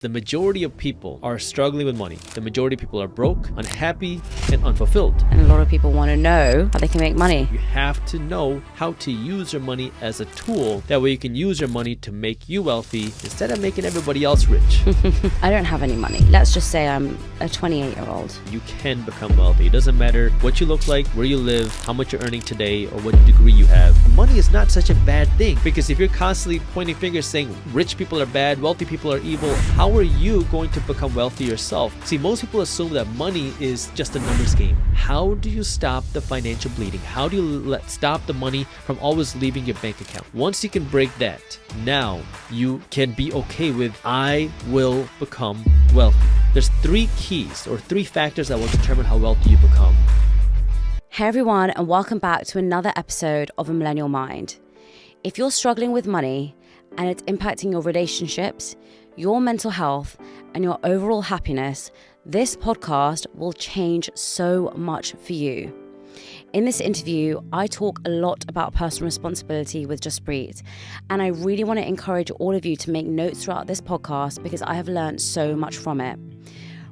The majority of people are struggling with money. The majority of people are broke, unhappy, and unfulfilled. And a lot of people want to know how they can make money. You have to know how to use your money as a tool. That way you can use your money to make you wealthy instead of making everybody else rich. I don't have any money. Let's just say I'm a 28-year-old. You can become wealthy. It doesn't matter what you look like, where you live, how much you're earning today, or what degree you have. Money is not such a bad thing, because if you're constantly pointing fingers saying rich people are bad, wealthy people are evil, how are you going to become wealthy yourself? See, most people assume that money is just a numbers game. How do you stop the financial bleeding? How do you stop the money from always leaving your bank account? Once you can break that, now you can be okay with I will become wealthy. There's three keys or three factors that will determine how wealthy you become. Hey everyone, and welcome back to another episode of A Millennial Mind. If you're struggling with money and it's impacting your relationships, your mental health, and your overall happiness, this podcast will change so much for you. In this interview, I talk a lot about personal responsibility with Jaspreet, and I really want to encourage all of you to make notes throughout this podcast because I have learned so much from it.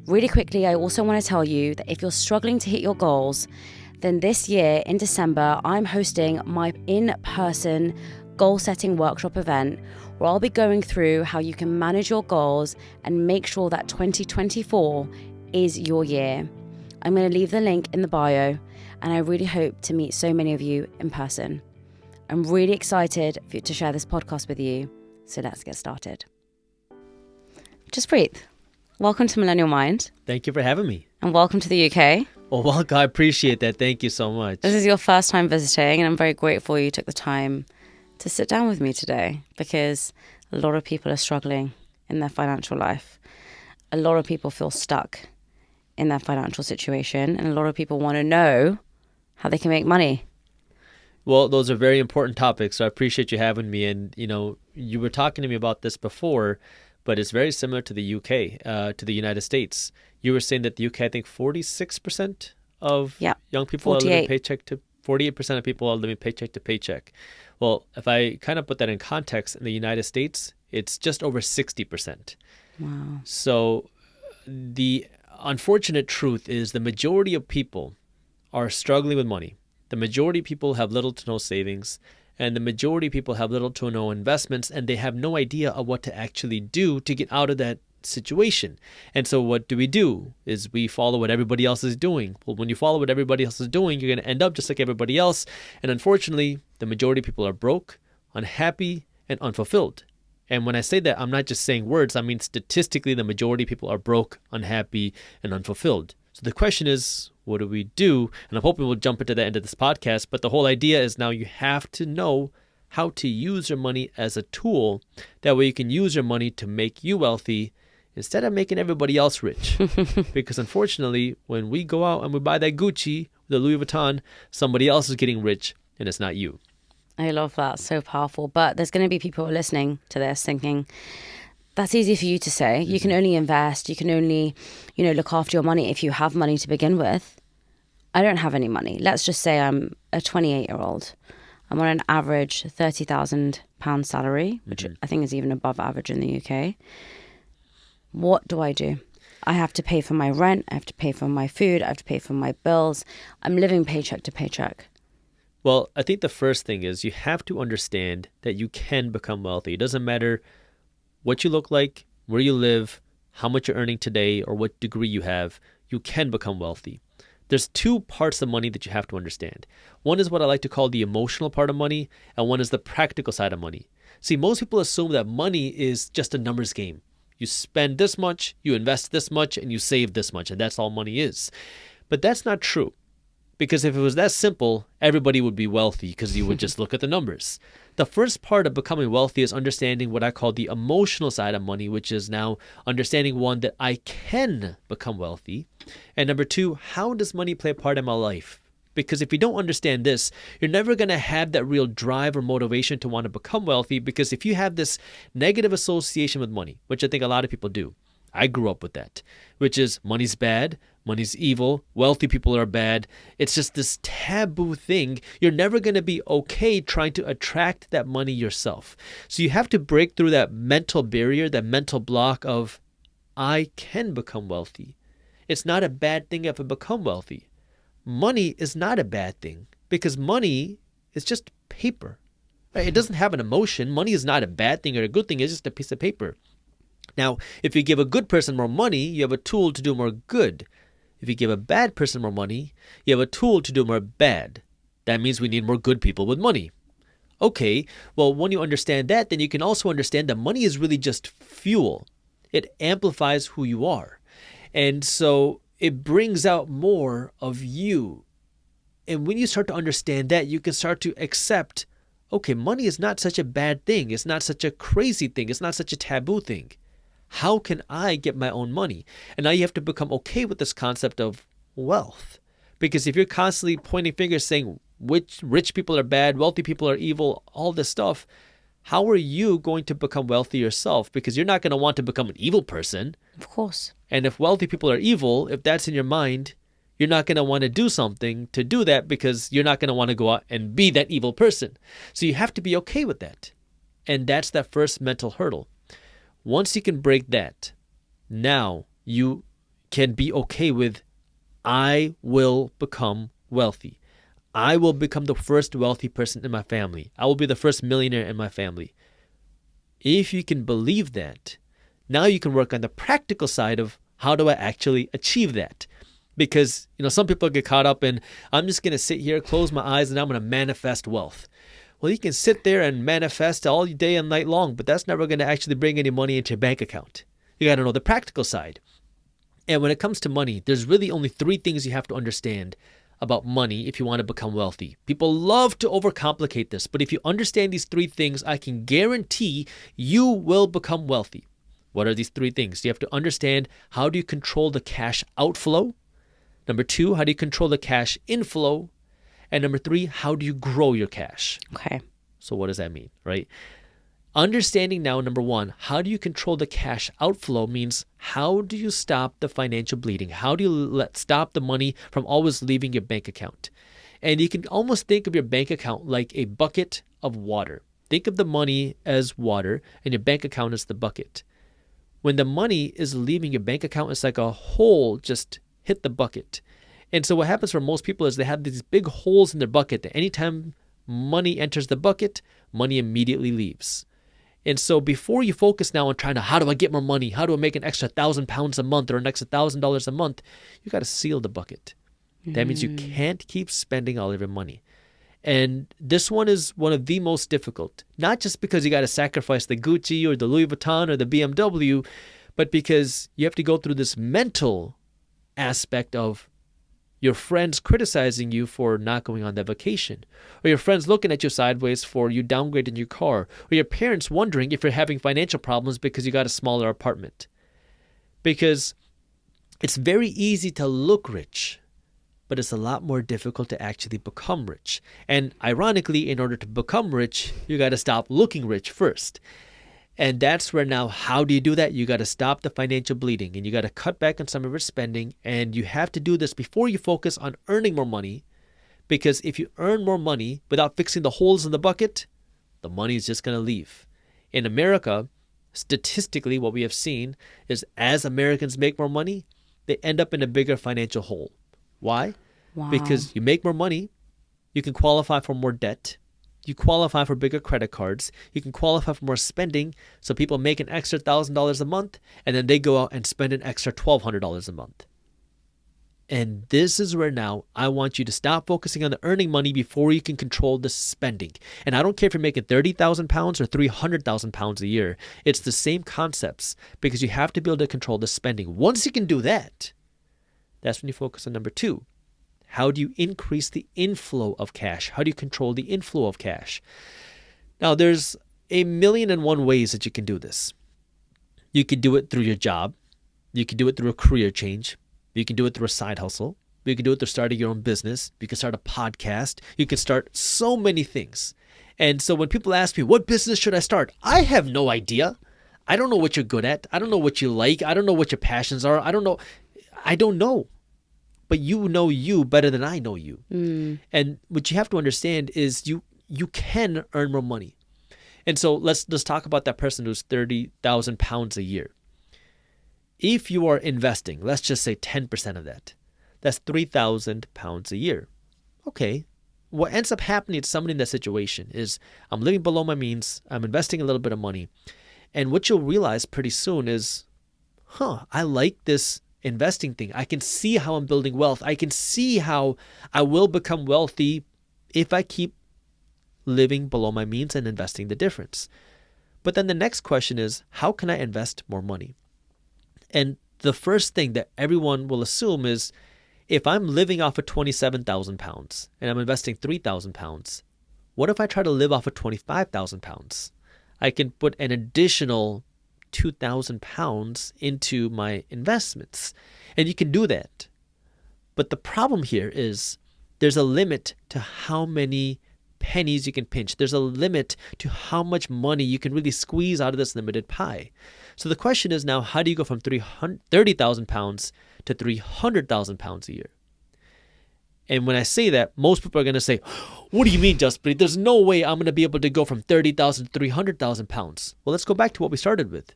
Really quickly, I also want to tell you that if you're struggling to hit your goals, then this year in December, I'm hosting my in-person goal-setting workshop event where I'll be going through how you can manage your goals and make sure that 2024 is your year. I'm going to leave the link in the bio, and I really hope to meet so many of you in person. I'm really excited to share this podcast with you, so let's get started. Jaspreet, welcome to Millennial Mind. Thank you for having me. And welcome to the UK. Oh, well, I appreciate that. Thank you so much. This is your first time visiting, and I'm very grateful you took the time to sit down with me today because a lot of people are struggling in their financial life. A lot of people feel stuck in their financial situation, and a lot of people want to know how they can make money. Well, those are very important topics, so I appreciate you having me. And, you were talking to me about this before, but it's very similar to the UK, to the United States. You were saying that the UK, I think 46% of young people 48. are living paycheck to 48% of people are living paycheck to paycheck. Well, if I kind of put that in context, in the United States, it's just over 60%. Wow. So the unfortunate truth is the majority of people are struggling with money. The majority of people have little to no savings, and the majority of people have little to no investments, and they have no idea of what to actually do to get out of that situation. And so what do? Is we follow what everybody else is doing. Well, when you follow what everybody else is doing, you're going to end up just like everybody else. And unfortunately, the majority of people are broke, unhappy, and unfulfilled. And when I say that, I'm not just saying words. I mean, statistically, the majority of people are broke, unhappy, and unfulfilled. So the question is, what do we do? And I'm hoping we'll jump into the end of this podcast. But the whole idea is now you have to know how to use your money as a tool. That way you can use your money to make you wealthy instead of making everybody else rich. Because unfortunately, when we go out and we buy that Gucci, the Louis Vuitton, somebody else is getting rich and it's not you. I love that. So powerful. But there's going to be people listening to this thinking, that's easy for you to say. You can only invest. You can only, look after your money if you have money to begin with. I don't have any money. Let's just say I'm a 28-year-old. I'm on an average £30,000 salary, which I think is even above average in the UK. What do? I have to pay for my rent. I have to pay for my food. I have to pay for my bills. I'm living paycheck to paycheck. Well, I think the first thing is you have to understand that you can become wealthy. It doesn't matter what you look like, where you live, how much you're earning today, or what degree you have. You can become wealthy. There's two parts of money that you have to understand. One is what I like to call the emotional part of money, and one is the practical side of money. See, most people assume that money is just a numbers game. You spend this much, you invest this much, and you save this much, and that's all money is. But that's not true. Because if it was that simple, everybody would be wealthy because you would just look at the numbers. The first part of becoming wealthy is understanding what I call the emotional side of money, which is now understanding, one, that I can become wealthy. And number two, how does money play a part in my life? Because if you don't understand this, you're never going to have that real drive or motivation to want to become wealthy. Because if you have this negative association with money, which I think a lot of people do, I grew up with that, which is money's bad, money's evil, wealthy people are bad. It's just this taboo thing. You're never going to be okay trying to attract that money yourself. So you have to break through that mental barrier, that mental block of, I can become wealthy. It's not a bad thing if I become wealthy. Money is not a bad thing because money is just paper. Right? It doesn't have an emotion. Money is not a bad thing or a good thing. It's just a piece of paper. Now, if you give a good person more money, you have a tool to do more good. If you give a bad person more money, you have a tool to do more bad. That means we need more good people with money. Okay, well, when you understand that, then you can also understand that money is really just fuel. It amplifies who you are. And so it brings out more of you. And when you start to understand that, you can start to accept, okay, money is not such a bad thing. It's not such a crazy thing. It's not such a taboo thing. How can I get my own money? And now you have to become okay with this concept of wealth. Because if you're constantly pointing fingers saying which rich people are bad, wealthy people are evil, all this stuff, how are you going to become wealthy yourself? Because you're not going to want to become an evil person. Of course. And if wealthy people are evil, if that's in your mind, you're not going to want to do something to do that because you're not going to want to go out and be that evil person. So you have to be okay with that. And that's that first mental hurdle. Once you can break that, now you can be okay with, I will become wealthy. I will become the first wealthy person in my family. I will be the first millionaire in my family. If you can believe that, now you can work on the practical side of how do I actually achieve that? Because, some people get caught up in, I'm just going to sit here, close my eyes, and I'm going to manifest wealth. Well, you can sit there and manifest all day and night long, but that's never going to actually bring any money into your bank account. You got to know the practical side. And when it comes to money, there's really only 3 things you have to understand about money if you want to become wealthy. People love to overcomplicate this, but if you understand these 3 things, I can guarantee you will become wealthy. What are these 3 things? You have to understand, how do you control the cash outflow? Number 2, how do you control the cash inflow? And number 3, how do you grow your cash? Okay. So what does that mean, right? Understanding now, number 1, how do you control the cash outflow means how do you stop the financial bleeding? How do you stop the money from always leaving your bank account? And you can almost think of your bank account like a bucket of water. Think of the money as water and your bank account as the bucket. When the money is leaving your bank account, it's like a hole just hit the bucket. And so what happens for most people is they have these big holes in their bucket that anytime money enters the bucket, money immediately leaves. And so before you focus now on trying to, how do I get more money? How do I make an extra £1,000 a month or an extra $1,000 a month? You got to seal the bucket. That means you can't keep spending all of your money. And this one is one of the most difficult, not just because you got to sacrifice the Gucci or the Louis Vuitton or the BMW, but because you have to go through this mental aspect of your friends criticizing you for not going on that vacation, or your friends looking at you sideways for you downgrading your car, or your parents wondering if you're having financial problems because you got a smaller apartment. Because it's very easy to look rich, but it's a lot more difficult to actually become rich. And ironically, in order to become rich, you got to stop looking rich first. And that's where now, how do you do that? You got to stop the financial bleeding and you got to cut back on some of your spending. And you have to do this before you focus on earning more money. Because if you earn more money without fixing the holes in the bucket, the money is just going to leave. In America, statistically, what we have seen is as Americans make more money, they end up in a bigger financial hole. Why? Wow. Because you make more money, you can qualify for more debt. You qualify for bigger credit cards. You can qualify for more spending. So people make an extra $1,000 a month, and then they go out and spend an extra $1,200 a month. And this is where now I want you to stop focusing on the earning money before you can control the spending. And I don't care if you're making £30,000 or £300,000 a year. It's the same concepts because you have to be able to control the spending. Once you can do that, that's when you focus on number 2. How do you increase the inflow of cash? How do you control the inflow of cash? Now, there's 1,000,001 ways that you can do this. You can do it through your job. You can do it through a career change. You can do it through a side hustle. You can do it through starting your own business. You can start a podcast. You can start so many things. And so when people ask me, what business should I start? I have no idea. I don't know what you're good at. I don't know what you like. I don't know what your passions are. I don't know. But you know you better than I know you. And what you have to understand is you can earn more money. And so let's talk about that person who's £30,000 a year. if you are investing, let's just say 10% of that, that's £3,000 a year. Okay. What ends up happening to somebody in that situation is I'm living below my means. I'm investing a little bit of money. And what you'll realize pretty soon is, I like this investing thing. I can see how I'm building wealth. I can see how I will become wealthy if I keep living below my means and investing the difference. But then the next question is, how can I invest more money? And the first thing that everyone will assume is, if I'm living off of £27,000 and I'm investing £3,000, what if I try to live off of £25,000? I can put an additional £2,000 into my investments. And you can do that. But the problem here is there's a limit to how many pennies you can pinch. There's a limit to how much money you can really squeeze out of this limited pie. So the question is now, how do you go from £30,000 to £300,000 a year? And when I say that, most people are going to say, what do you mean, Jaspreet? There's no way I'm going to be able to go from £30,000 to £300,000. Well, let's go back to what we started with.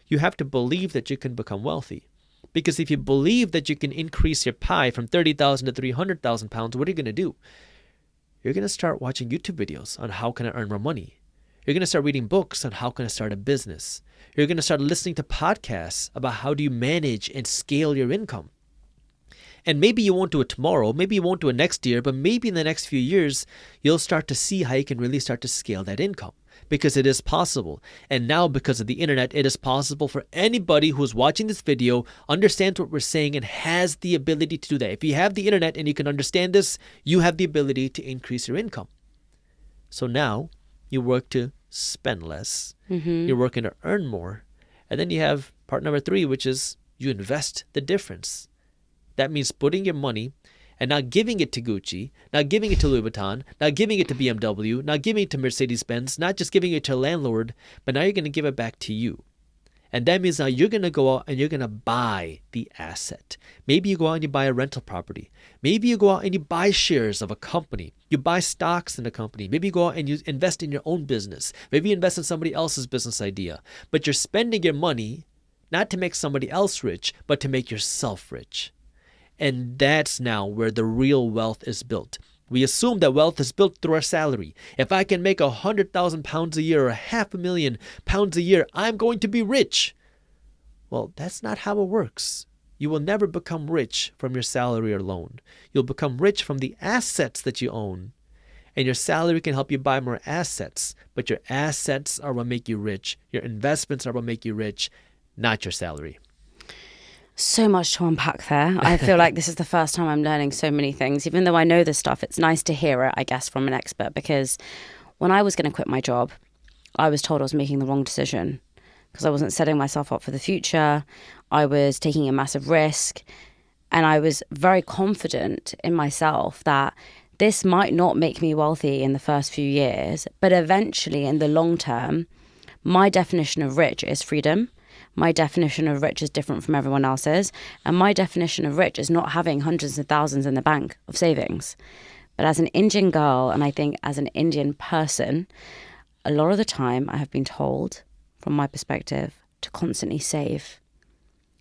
You have to believe that you can become wealthy. Because if you believe that you can increase your pie from £30,000 to £300,000, what are you going to do? You're going to start watching YouTube videos on how can I earn more money. You're going to start reading books on how can I start a business. You're going to start listening to podcasts about how do you manage and scale your income. And maybe you won't do it tomorrow, maybe you won't do it next year, but maybe in the next few years, you'll start to see how you can really start to scale that income, because it is possible. And now, because of the internet, it is possible for anybody who's watching this video, understands what we're saying, and has the ability to do that. If you have the internet and you can understand this, you have the ability to increase your income. So now you work to spend less, you're working to earn more. And then you have part number 3, which is you invest the difference. That means putting your money and not giving it to Gucci, not giving it to Louis Vuitton, not giving it to BMW, not giving it to Mercedes-Benz, not just giving it to a landlord, but now you're going to give it back to you. And that means now you're going to go out and you're going to buy the asset. Maybe you go out and you buy a rental property. Maybe you go out and you buy shares of a company. You buy stocks in a company. Maybe you go out and you invest in your own business. Maybe you invest in somebody else's business idea. But you're spending your money not to make somebody else rich, but to make yourself rich. And that's now where the real wealth is built. We assume that wealth is built through our salary. If I can make £100,000 a year or £500,000 a year, I'm going to be rich. Well, that's not how it works. You will never become rich from your salary alone. You'll become rich from the assets that you own. And your salary can help you buy more assets. But your assets are what make you rich. Your investments are what make you rich, not your salary. So much to unpack there. I feel like this is the first time I'm learning so many things. Even though I know this stuff, it's nice to hear it, I guess, from an expert. Because when I was going to quit my job, I was told I was making the wrong decision because I wasn't setting myself up for the future. I was taking a massive risk. And I was very confident in myself that this might not make me wealthy in the first few years, but eventually in the long term, my definition of rich is freedom. My definition of rich is different from everyone else's. And my definition of rich is not having hundreds of thousands in the bank of savings. But as an Indian girl, and I think as an Indian person, a lot of the time I have been told, from my perspective, to constantly save.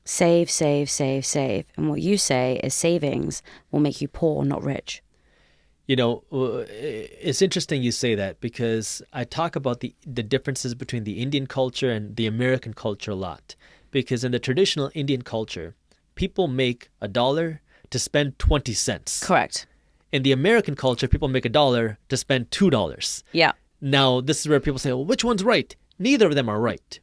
Save, save, save, save. And what you say is savings will make you poor, not rich. You know, it's interesting you say that because I talk about the differences between the Indian culture and the American culture a lot. Because in the traditional Indian culture, people make $1 to spend 20 cents. Correct. In the American culture, people make $1 to spend $2. Yeah. Now, this is where people say, well, which one's right? Neither of them are right.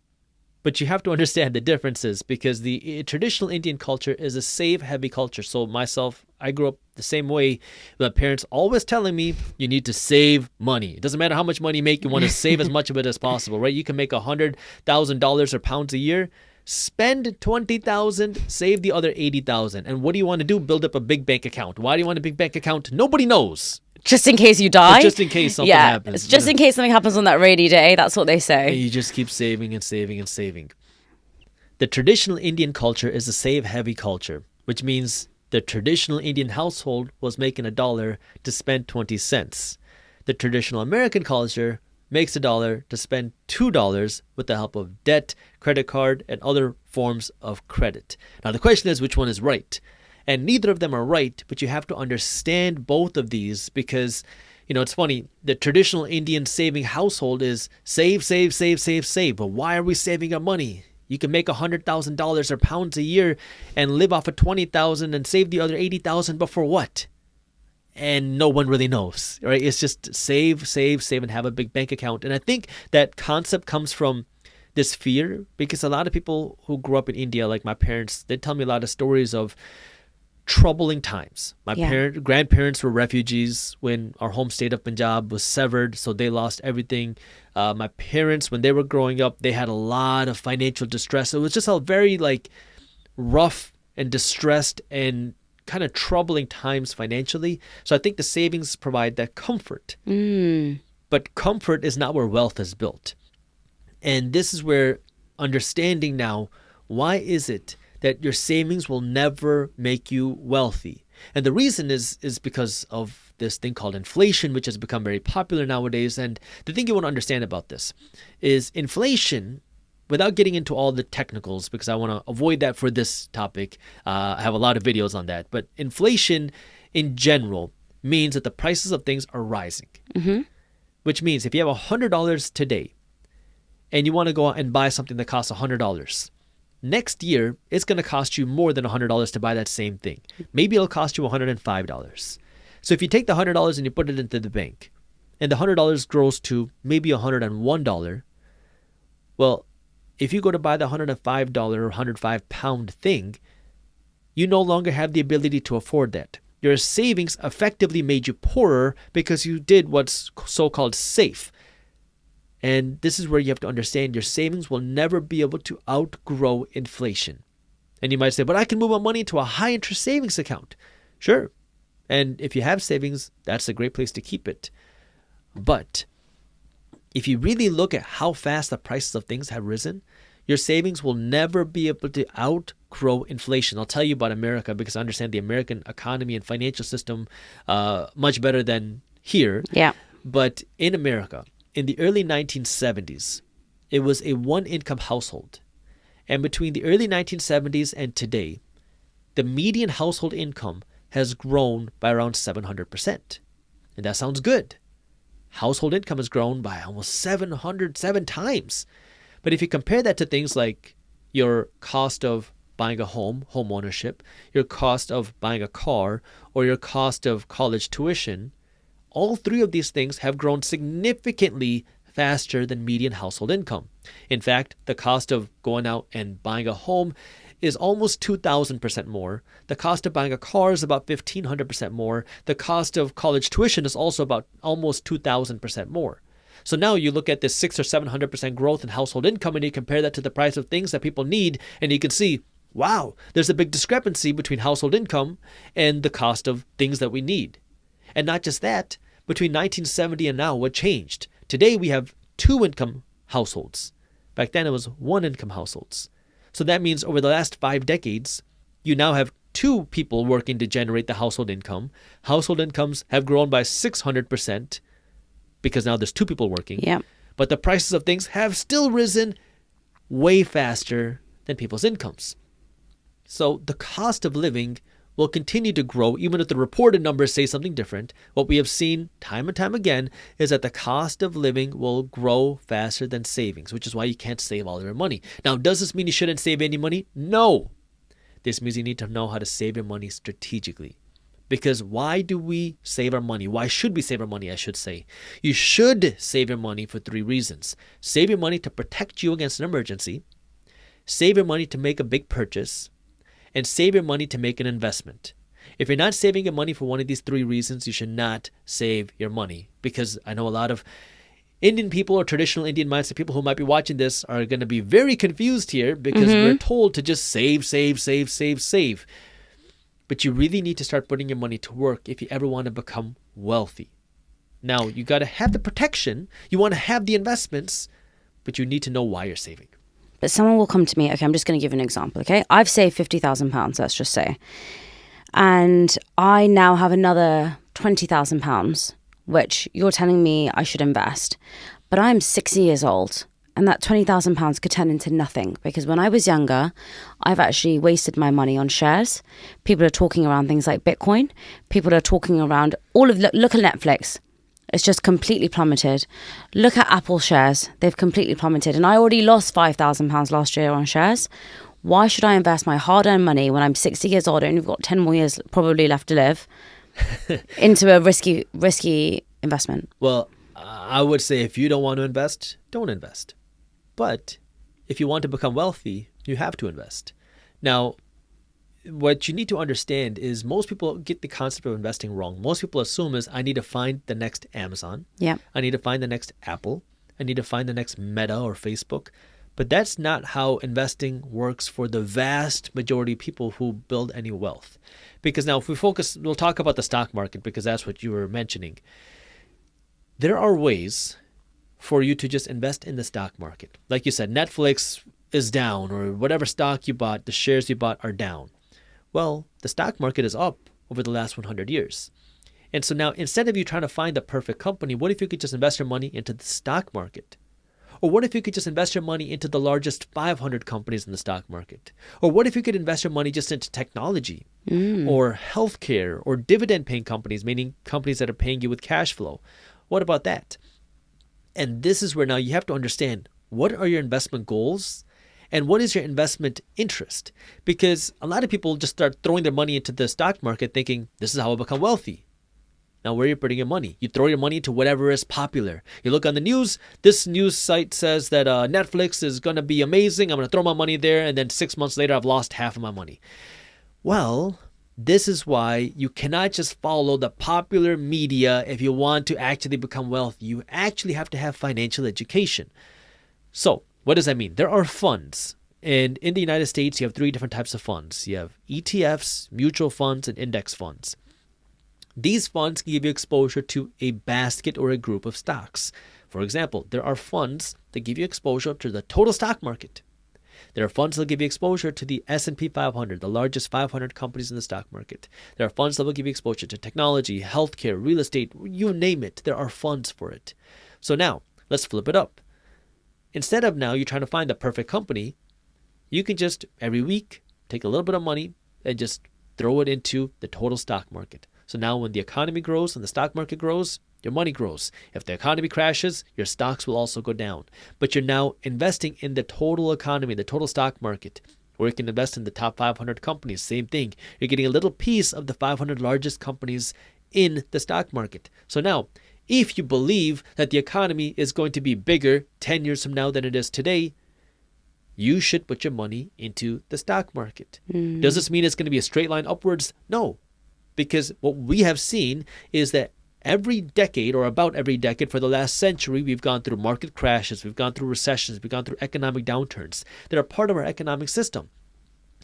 But you have to understand the differences because the traditional Indian culture is a save-heavy culture. So myself, I grew up the same way. My parents always telling me, you need to save money. It doesn't matter how much money you make. You want to save as much of it as possible, right? You can make $100,000 or pounds a year. Spend 20,000, save the other 80,000. And what do you want to do? Build up a big bank account. Why do you want a big bank account? Nobody knows. Just in case you die. Or just in case something happens. It's just in case something happens on that rainy day. That's what they say. And you just keep saving and saving and saving. The traditional Indian culture is a save-heavy culture, which means the traditional Indian household was making $1 to spend 20 cents. The traditional American culture makes $1 to spend $2 with the help of debt, credit card, and other forms of credit. Now, the question is, which one is right? And neither of them are right, but you have to understand both of these because, it's funny. The traditional Indian saving household is save, save, save, save, save. But why are we saving our money? You can make $100,000 or pounds a year and live off of $20,000 and save the other $80,000, but for what? And no one really knows, right? It's just save, save, save, and have a big bank account. And I think that concept comes from this fear because a lot of people who grew up in India, like my parents, they tell me a lot of stories of troubling times. My grandparents were refugees when our home state of Punjab was severed, so they lost everything. My parents, when they were growing up, they had a lot of financial distress. It was just a very rough and distressed and kind of troubling times financially. So I think the savings provide that comfort. But comfort is not where wealth is built. And this is where understanding now, why is it that your savings will never make you wealthy? And the reason is because of this thing called inflation, which has become very popular nowadays. And the thing you want to understand about this is inflation, without getting into all the technicals, because I want to avoid that for this topic. I have a lot of videos on that. But inflation in general means that the prices of things are rising, which means if you have $100 today and you want to go out and buy something that costs $100, next year, it's going to cost you more than $100 to buy that same thing. Maybe it'll cost you $105. So if you take the $100 and you put it into the bank, and the $100 grows to maybe $101, well, if you go to buy the $105 or 105 pound thing, you no longer have the ability to afford that. Your savings effectively made you poorer because you did what's so-called safe. And this is where you have to understand your savings will never be able to outgrow inflation. And you might say, but I can move my money into a high interest savings account. Sure. And if you have savings, that's a great place to keep it. But if you really look at how fast the prices of things have risen, your savings will never be able to outgrow inflation. I'll tell you about America because I understand the American economy and financial system much better than here. Yeah. But in America, in the early 1970s, it was a one-income household. And between the early 1970s and today, the median household income has grown by around 700%. And that sounds good. Household income has grown by almost 707 times. But if you compare that to things like your cost of buying a home ownership, your cost of buying a car, or your cost of college tuition, all three of these things have grown significantly faster than median household income. In fact, the cost of going out and buying a home is almost 2,000% more. The cost of buying a car is about 1,500% more. The cost of college tuition is also about almost 2,000% more. So now you look at this 600 or 700% growth in household income and you compare that to the price of things that people need, and you can see, wow, there's a big discrepancy between household income and the cost of things that we need. And not just that, between 1970 and now, what changed? Today we have 2-income households. Back then it was 1-income households. So that means over the last 5 decades, you now have 2 people working to generate the household income. Household incomes have grown by 600% because now there's 2 people working. Yeah. But the prices of things have still risen way faster than people's incomes. So the cost of living will continue to grow even if the reported numbers say something different. What we have seen time and time again is that the cost of living will grow faster than savings, which is why you can't save all of your money. Now, does this mean you shouldn't save any money? No. This means you need to know how to save your money strategically. Because why do we save our money? Why should we save our money, I should say? You should save your money for 3 reasons. Save your money to protect you against an emergency. Save your money to make a big purchase. And save your money to make an investment. If you're not saving your money for one of these 3 reasons, you should not save your money. Because I know a lot of Indian people or traditional Indian mindset people who might be watching this are going to be very confused here because we're told to just save. But you really need to start putting your money to work if you ever want to become wealthy. Now, you got to have the protection. You want to have the investments, but you need to know why you're saving. But someone will come to me, okay, I'm just going to give an example, okay? I've saved £50,000, let's just say. And I now have another £20,000, which you're telling me I should invest. But I'm 60 years old, and that £20,000 could turn into nothing, because when I was younger, I've actually wasted my money on shares. People are talking around things like Bitcoin. People are talking around look at Netflix. It's just completely plummeted. Look at Apple shares. They've completely plummeted. And I already lost £5,000 last year on shares. Why should I invest my hard-earned money when I'm 60 years old and you've got 10 more years probably left to live into a risky investment? Well, I would say if you don't want to invest, don't invest. But if you want to become wealthy, you have to invest. Now, what you need to understand is most people get the concept of investing wrong. Most people assume is I need to find the next Amazon. Yeah. I need to find the next Apple. I need to find the next Meta or Facebook. But that's not how investing works for the vast majority of people who build any wealth. Because now if we'll talk about the stock market because that's what you were mentioning. There are ways for you to just invest in the stock market. Like you said, Netflix is down, or whatever stock you bought, the shares you bought are down. Well, the stock market is up over the last 100 years. And so now instead of you trying to find the perfect company, what if you could just invest your money into the stock market? Or what if you could just invest your money into the largest 500 companies in the stock market? Or what if you could invest your money just into technology or healthcare or dividend paying companies, meaning companies that are paying you with cash flow? What about that? And this is where now you have to understand what are your investment goals and what is your investment interest? Because a lot of people just start throwing their money into the stock market thinking, this is how I become wealthy. Now, where are you putting your money? You throw your money into whatever is popular. You look on the news, this news site says that Netflix is going to be amazing. I'm going to throw my money there. And then 6 months later, I've lost half of my money. Well, this is why you cannot just follow the popular media if you want to actually become wealthy. You actually have to have financial education. So, what does that mean? There are funds. And in the United States, you have 3 different types of funds. You have ETFs, mutual funds, and index funds. These funds give you exposure to a basket or a group of stocks. For example, there are funds that give you exposure to the total stock market. There are funds that will give you exposure to the S&P 500, the largest 500 companies in the stock market. There are funds that will give you exposure to technology, healthcare, real estate, you name it. There are funds for it. So now, let's flip it up. Instead of now you trying to find the perfect company, you can just every week take a little bit of money and just throw it into the total stock market. So now when the economy grows and the stock market grows, your money grows. If the economy crashes, your stocks will also go down. But you're now investing in the total economy, the total stock market, or you can invest in the top 500 companies. Same thing. You're getting a little piece of the 500 largest companies in the stock market. So now, if you believe that the economy is going to be bigger 10 years from now than it is today, you should put your money into the stock market. Does this mean it's going to be a straight line upwards? No. Because what we have seen is that every decade or about every decade for the last century, we've gone through market crashes, we've gone through recessions, we've gone through economic downturns that are part of our economic system.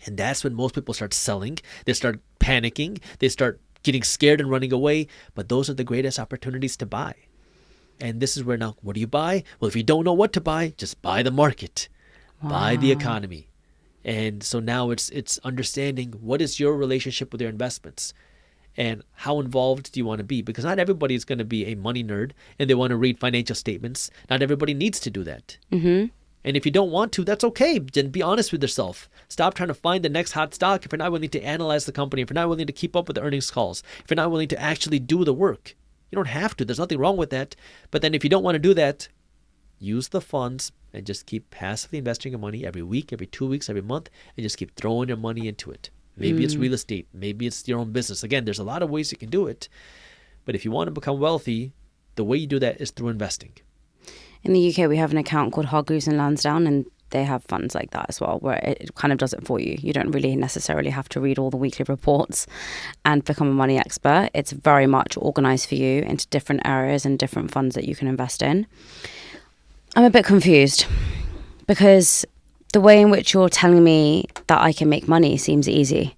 And that's when most people start selling, they start panicking, they start getting scared and running away. But those are the greatest opportunities to buy. And this is where now, what do you buy? Well, if you don't know what to buy, just buy the market, buy the economy. And so now it's understanding what is your relationship with your investments. And how involved do you want to be? Because not everybody is going to be a money nerd and they want to read financial statements. Not everybody needs to do that. And if you don't want to, that's okay. Then be honest with yourself. Stop trying to find the next hot stock if you're not willing to analyze the company, if you're not willing to keep up with the earnings calls, if you're not willing to actually do the work. You don't have to. There's nothing wrong with that. But then if you don't want to do that, use the funds and just keep passively investing your money every week, every 2 weeks, every month, and just keep throwing your money into it. Maybe it's real estate. Maybe it's your own business. Again, there's a lot of ways you can do it. But if you want to become wealthy, the way you do that is through investing. In the UK, we have an account called Hargreaves and Lansdown, and they have funds like that as well, where it kind of does it for you. You don't really necessarily have to read all the weekly reports and become a money expert. It's very much organized for you into different areas and different funds that you can invest in. I'm a bit confused because the way in which you're telling me that I can make money seems easy.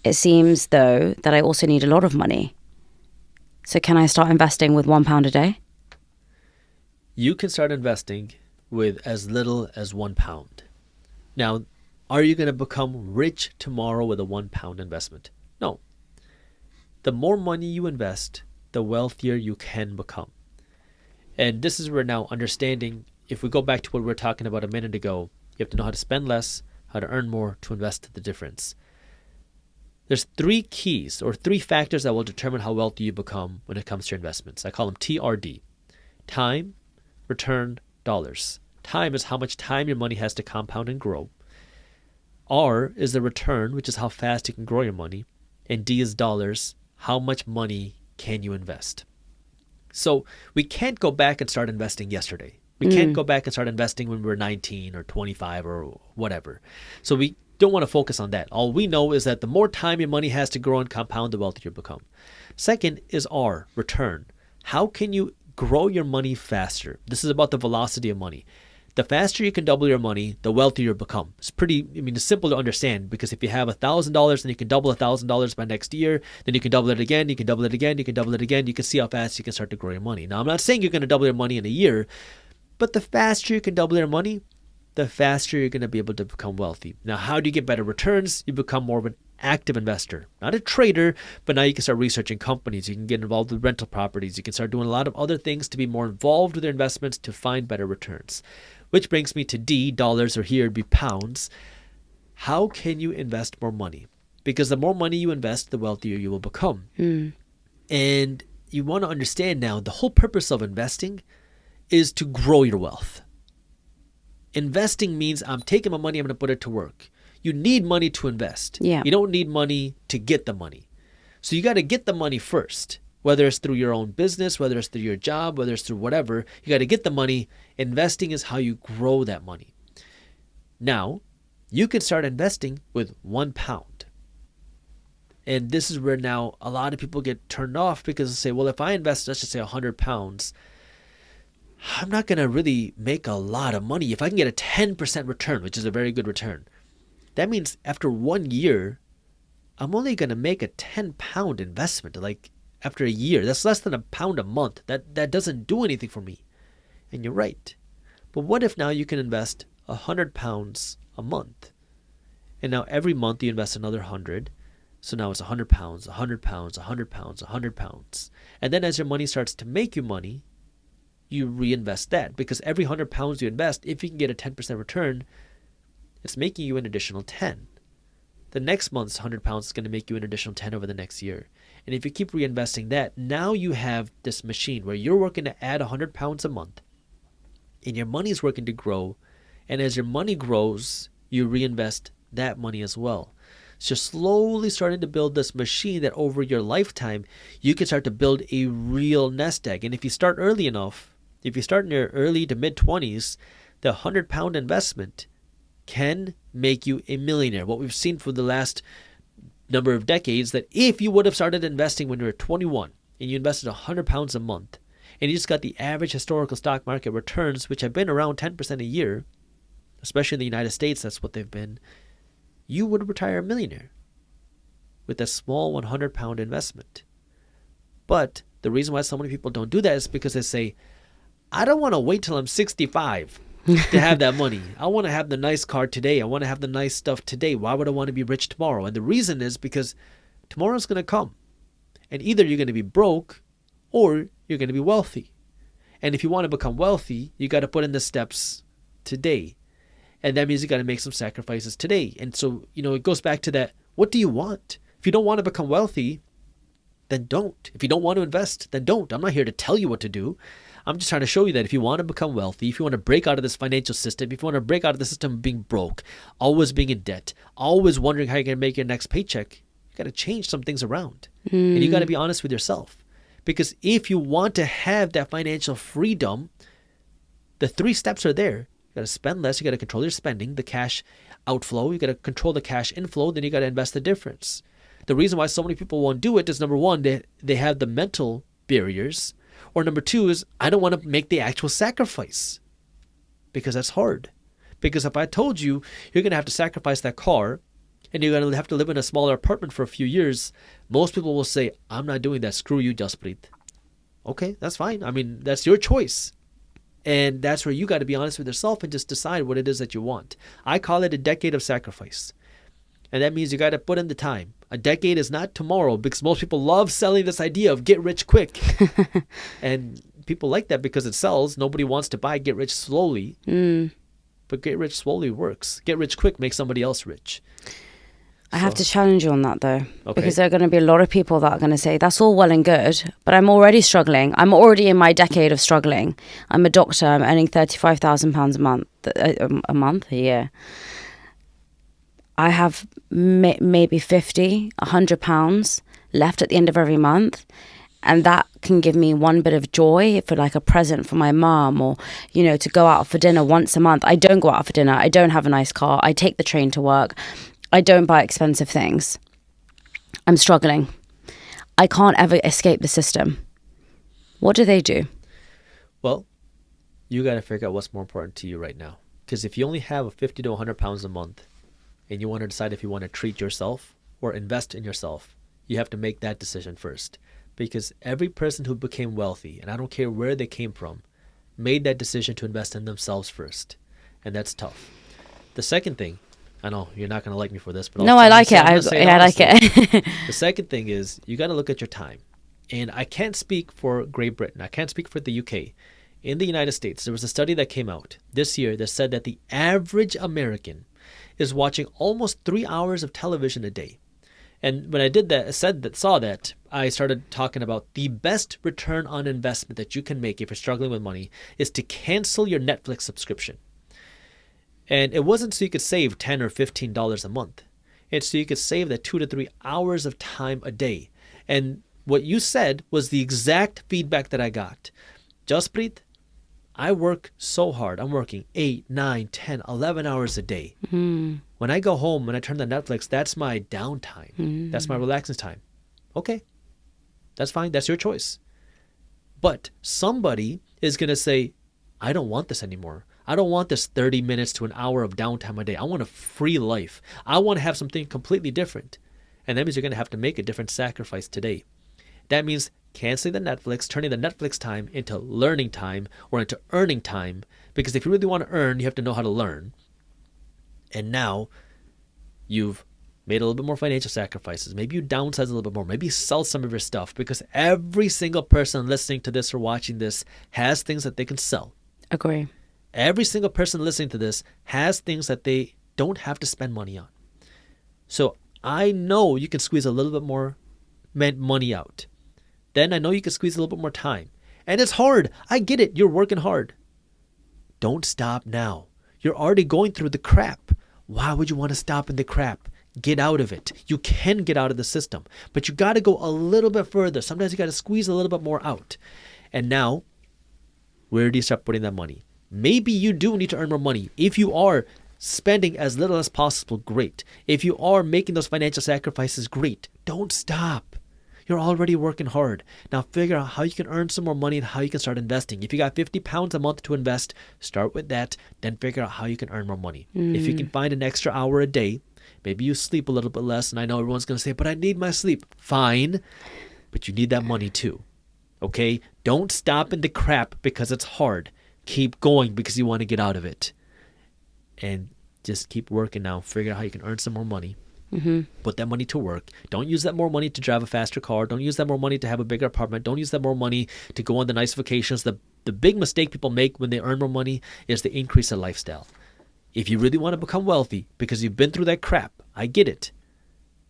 It seems, though, that I also need a lot of money. So can I start investing with £1 a day? You can start investing with as little as £1. Now, are you going to become rich tomorrow with a £1 investment? No. The more money you invest, the wealthier you can become. And this is where now understanding, if we go back to what we were talking about a minute ago, you have to know how to spend less, how to earn more, to invest the difference. There's 3 keys or 3 factors that will determine how wealthy you become when it comes to your investments. I call them TRD. Time, return, dollars. Time is how much time your money has to compound and grow. R is the return, which is how fast you can grow your money. And D is dollars. How much money can you invest? So we can't go back and start investing yesterday. We can't go back and start investing when we were 19 or 25 or whatever. So we don't want to focus on that. All we know is that the more time your money has to grow and compound, the wealthier you become. Second is R, return. How can you grow your money faster? This is about the velocity of money. The faster you can double your money, the wealthier you become. It's simple to understand, because if you have $1,000 and you can double $1,000 by next year, then you can double it again, you can double it again, you can double it again. You can see how fast you can start to grow your money. Now, I'm not saying you're going to double your money in a year, but the faster you can double your money, the faster you're going to be able to become wealthy. Now, how do you get better returns? You become more of an active investor, not a trader, but now you can start researching companies. You can get involved with rental properties. You can start doing a lot of other things to be more involved with your investments to find better returns. Which brings me to D, dollars, or here it'd be pounds. How can you invest more money? Because the more money you invest, the wealthier you will become. And you want to understand now, the whole purpose of investing is to grow your wealth. Investing means I'm taking my money, I'm going to put it to work. You need money to invest. Yeah. You don't need money to get the money. So you got to get the money first, whether it's through your own business, whether it's through your job, whether it's through whatever. You got to get the money. Investing is how you grow that money. Now, you can start investing with £1. And this is where now a lot of people get turned off, because they say, well, if I invest, let's just say £100, I'm not going to really make a lot of money. If I can get a 10% return, which is a very good return, that means after 1 year, I'm only going to make a £10 investment. Like after a year, that's less than £1 a month. That doesn't do anything for me. And you're right. But what if now you can invest £100 a month? And now every month you invest another 100. So now it's £100, £100, £100, £100. And then as your money starts to make you money, you reinvest that, because every £100 you invest, if you can get a 10% return, it's making you an additional 10. The next month's £100 is going to make you an additional 10 over the next year. And if you keep reinvesting that, now you have this machine where you're working to add £100 a month, and your money is working to grow. And as your money grows, you reinvest that money as well. So you're slowly starting to build this machine that over your lifetime, you can start to build a real nest egg. And if you start early enough, if you start in your early to mid-20s, the £100 investment can make you a millionaire. What we've seen for the last number of decades, that if you would have started investing when you were 21 and you invested £100 a month, and you just got the average historical stock market returns, which have been around 10% a year, especially in the United States, that's what they've been, you would retire a millionaire with a small £100 investment. But the reason why so many people don't do that is because they say, I don't want to wait till I'm 65 to have that money. I want to have the nice car today. I want to have the nice stuff today. Why would I want to be rich tomorrow? And the reason is because tomorrow's going to come. And either you're going to be broke or you're going to be wealthy. And if you want to become wealthy, you got to put in the steps today. And that means you got to make some sacrifices today. And so, it goes back to that. What do you want? If you don't want to become wealthy, then don't. If you don't want to invest, then don't. I'm not here to tell you what to do. I'm just trying to show you that if you want to become wealthy, if you want to break out of this financial system, if you want to break out of the system of being broke, always being in debt, always wondering how you're going to make your next paycheck, you got to change some things around. And you got to be honest with yourself. Because if you want to have that financial freedom, the 3 steps are there. You got to spend less. You got to control your spending, the cash outflow. You got to control the cash inflow. Then you got to invest the difference. The reason why so many people won't do it is, number one, they have the mental barriers. Or number 2 is, I don't want to make the actual sacrifice, because that's hard. Because if I told you you're going to have to sacrifice that car and you're going to have to live in a smaller apartment for a few years, most people will say, I'm not doing that. Screw you, Jaspreet. Okay, that's fine. I mean, that's your choice. And that's where you got to be honest with yourself and just decide what it is that you want. I call it a decade of sacrifice. And that means you got to put in the time. A decade is not tomorrow, because most people love selling this idea of get rich quick. And people like that because it sells. Nobody wants to buy Get Rich Slowly. But Get Rich Slowly works. Get Rich Quick makes somebody else rich. I have to challenge you on that though, Okay. because there are going to be a lot of people that are going to say, that's all well and good, but I'm already struggling. I'm already in my decade of struggling. I'm a doctor. I'm earning £35,000 a year. I have maybe 50, £100 left at the end of every month. And that can give me one bit of joy for like a present for my mom, or, you know, to go out for dinner once a month. I don't go out for dinner. I don't have a nice car. I take the train to work. I don't buy expensive things. I'm struggling. I can't ever escape the system. What do they do? Well, you got to figure out what's more important to you right now. Because if you only have 50 to 100 pounds a month and you want to decide if you want to treat yourself or invest in yourself, you have to make that decision first. Because every person who became wealthy, and I don't care where they came from, made that decision to invest in themselves first. And that's tough. The second thing, I know you're not going to like me for this, but no, I like it. I like it. The second thing is you got to look at your time. And I can't speak for Great Britain. I can't speak for the UK. In the United States, there was a study that came out this year that said that the average American is watching almost 3 hours of television a day. And when I did that, saw that, I started talking about the best return on investment that you can make if you're struggling with money is to cancel your Netflix subscription. And it wasn't so you could save $10 or $15 a month. It's so you could save that 2 to 3 hours of time a day. And what you said was the exact feedback that I got. Jaspreet, I work so hard. I'm working 8, 9, 10, 11 hours a day. When I go home and I turn to Netflix, that's my downtime. That's my relaxing time. Okay, that's fine. That's your choice. But somebody is going to say, I don't want this anymore. I don't want this 30 minutes to an hour of downtime a day. I want a free life. I want to have something completely different. And that means you're going to have to make a different sacrifice today. That means canceling the Netflix, turning the Netflix time into learning time or into earning time. Because if you really want to earn, you have to know how to learn. And now you've made a little bit more financial sacrifices. Maybe you downsize a little bit more. Maybe you sell some of your stuff, because every single person listening to this or watching this has things that they can sell. Agree. Every single person listening to this has things that they don't have to spend money on. So I know you can squeeze a little bit more money out. Then I know you can squeeze a little bit more time. And it's hard. I get it. You're working hard. Don't stop now. You're already going through the crap. Why would you want to stop in the crap? Get out of it. You can get out of the system, but you got to go a little bit further. Sometimes you got to squeeze a little bit more out. And now, where do you start putting that money? Maybe you do need to earn more money. If you are spending as little as possible, great. If you are making those financial sacrifices, great. Don't stop. You're already working hard. Now figure out how you can earn some more money and how you can start investing. If you got 50 pounds a month to invest, start with that. Then figure out how you can earn more money. If you can find an extra hour a day, maybe you sleep a little bit less. And I know everyone's going to say, but I need my sleep. Fine. But you need that money too. Okay? Don't stop in the crap because it's hard. Keep going because you want to get out of it. And just keep working now. Figure out how you can earn some more money. Put that money to work. Don't use that more money to drive a faster car. Don't use that more money to have a bigger apartment. Don't use that more money to go on the nice vacations. The big mistake people make when they earn more money is to increase their lifestyle. If you really want to become wealthy because you've been through that crap, I get it.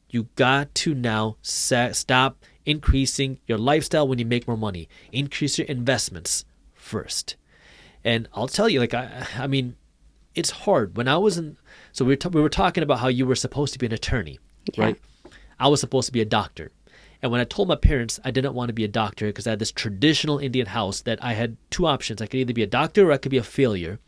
You got to now stop increasing your lifestyle when you make more money. Increase your investments first. And I'll tell you, like, I mean, it's hard. When I was in, so we were talking about how you were supposed to be an attorney, right? I was supposed to be a doctor. And when I told my parents I didn't want to be a doctor because I had this traditional Indian house that I had two options. I could either be a doctor or I could be a failure.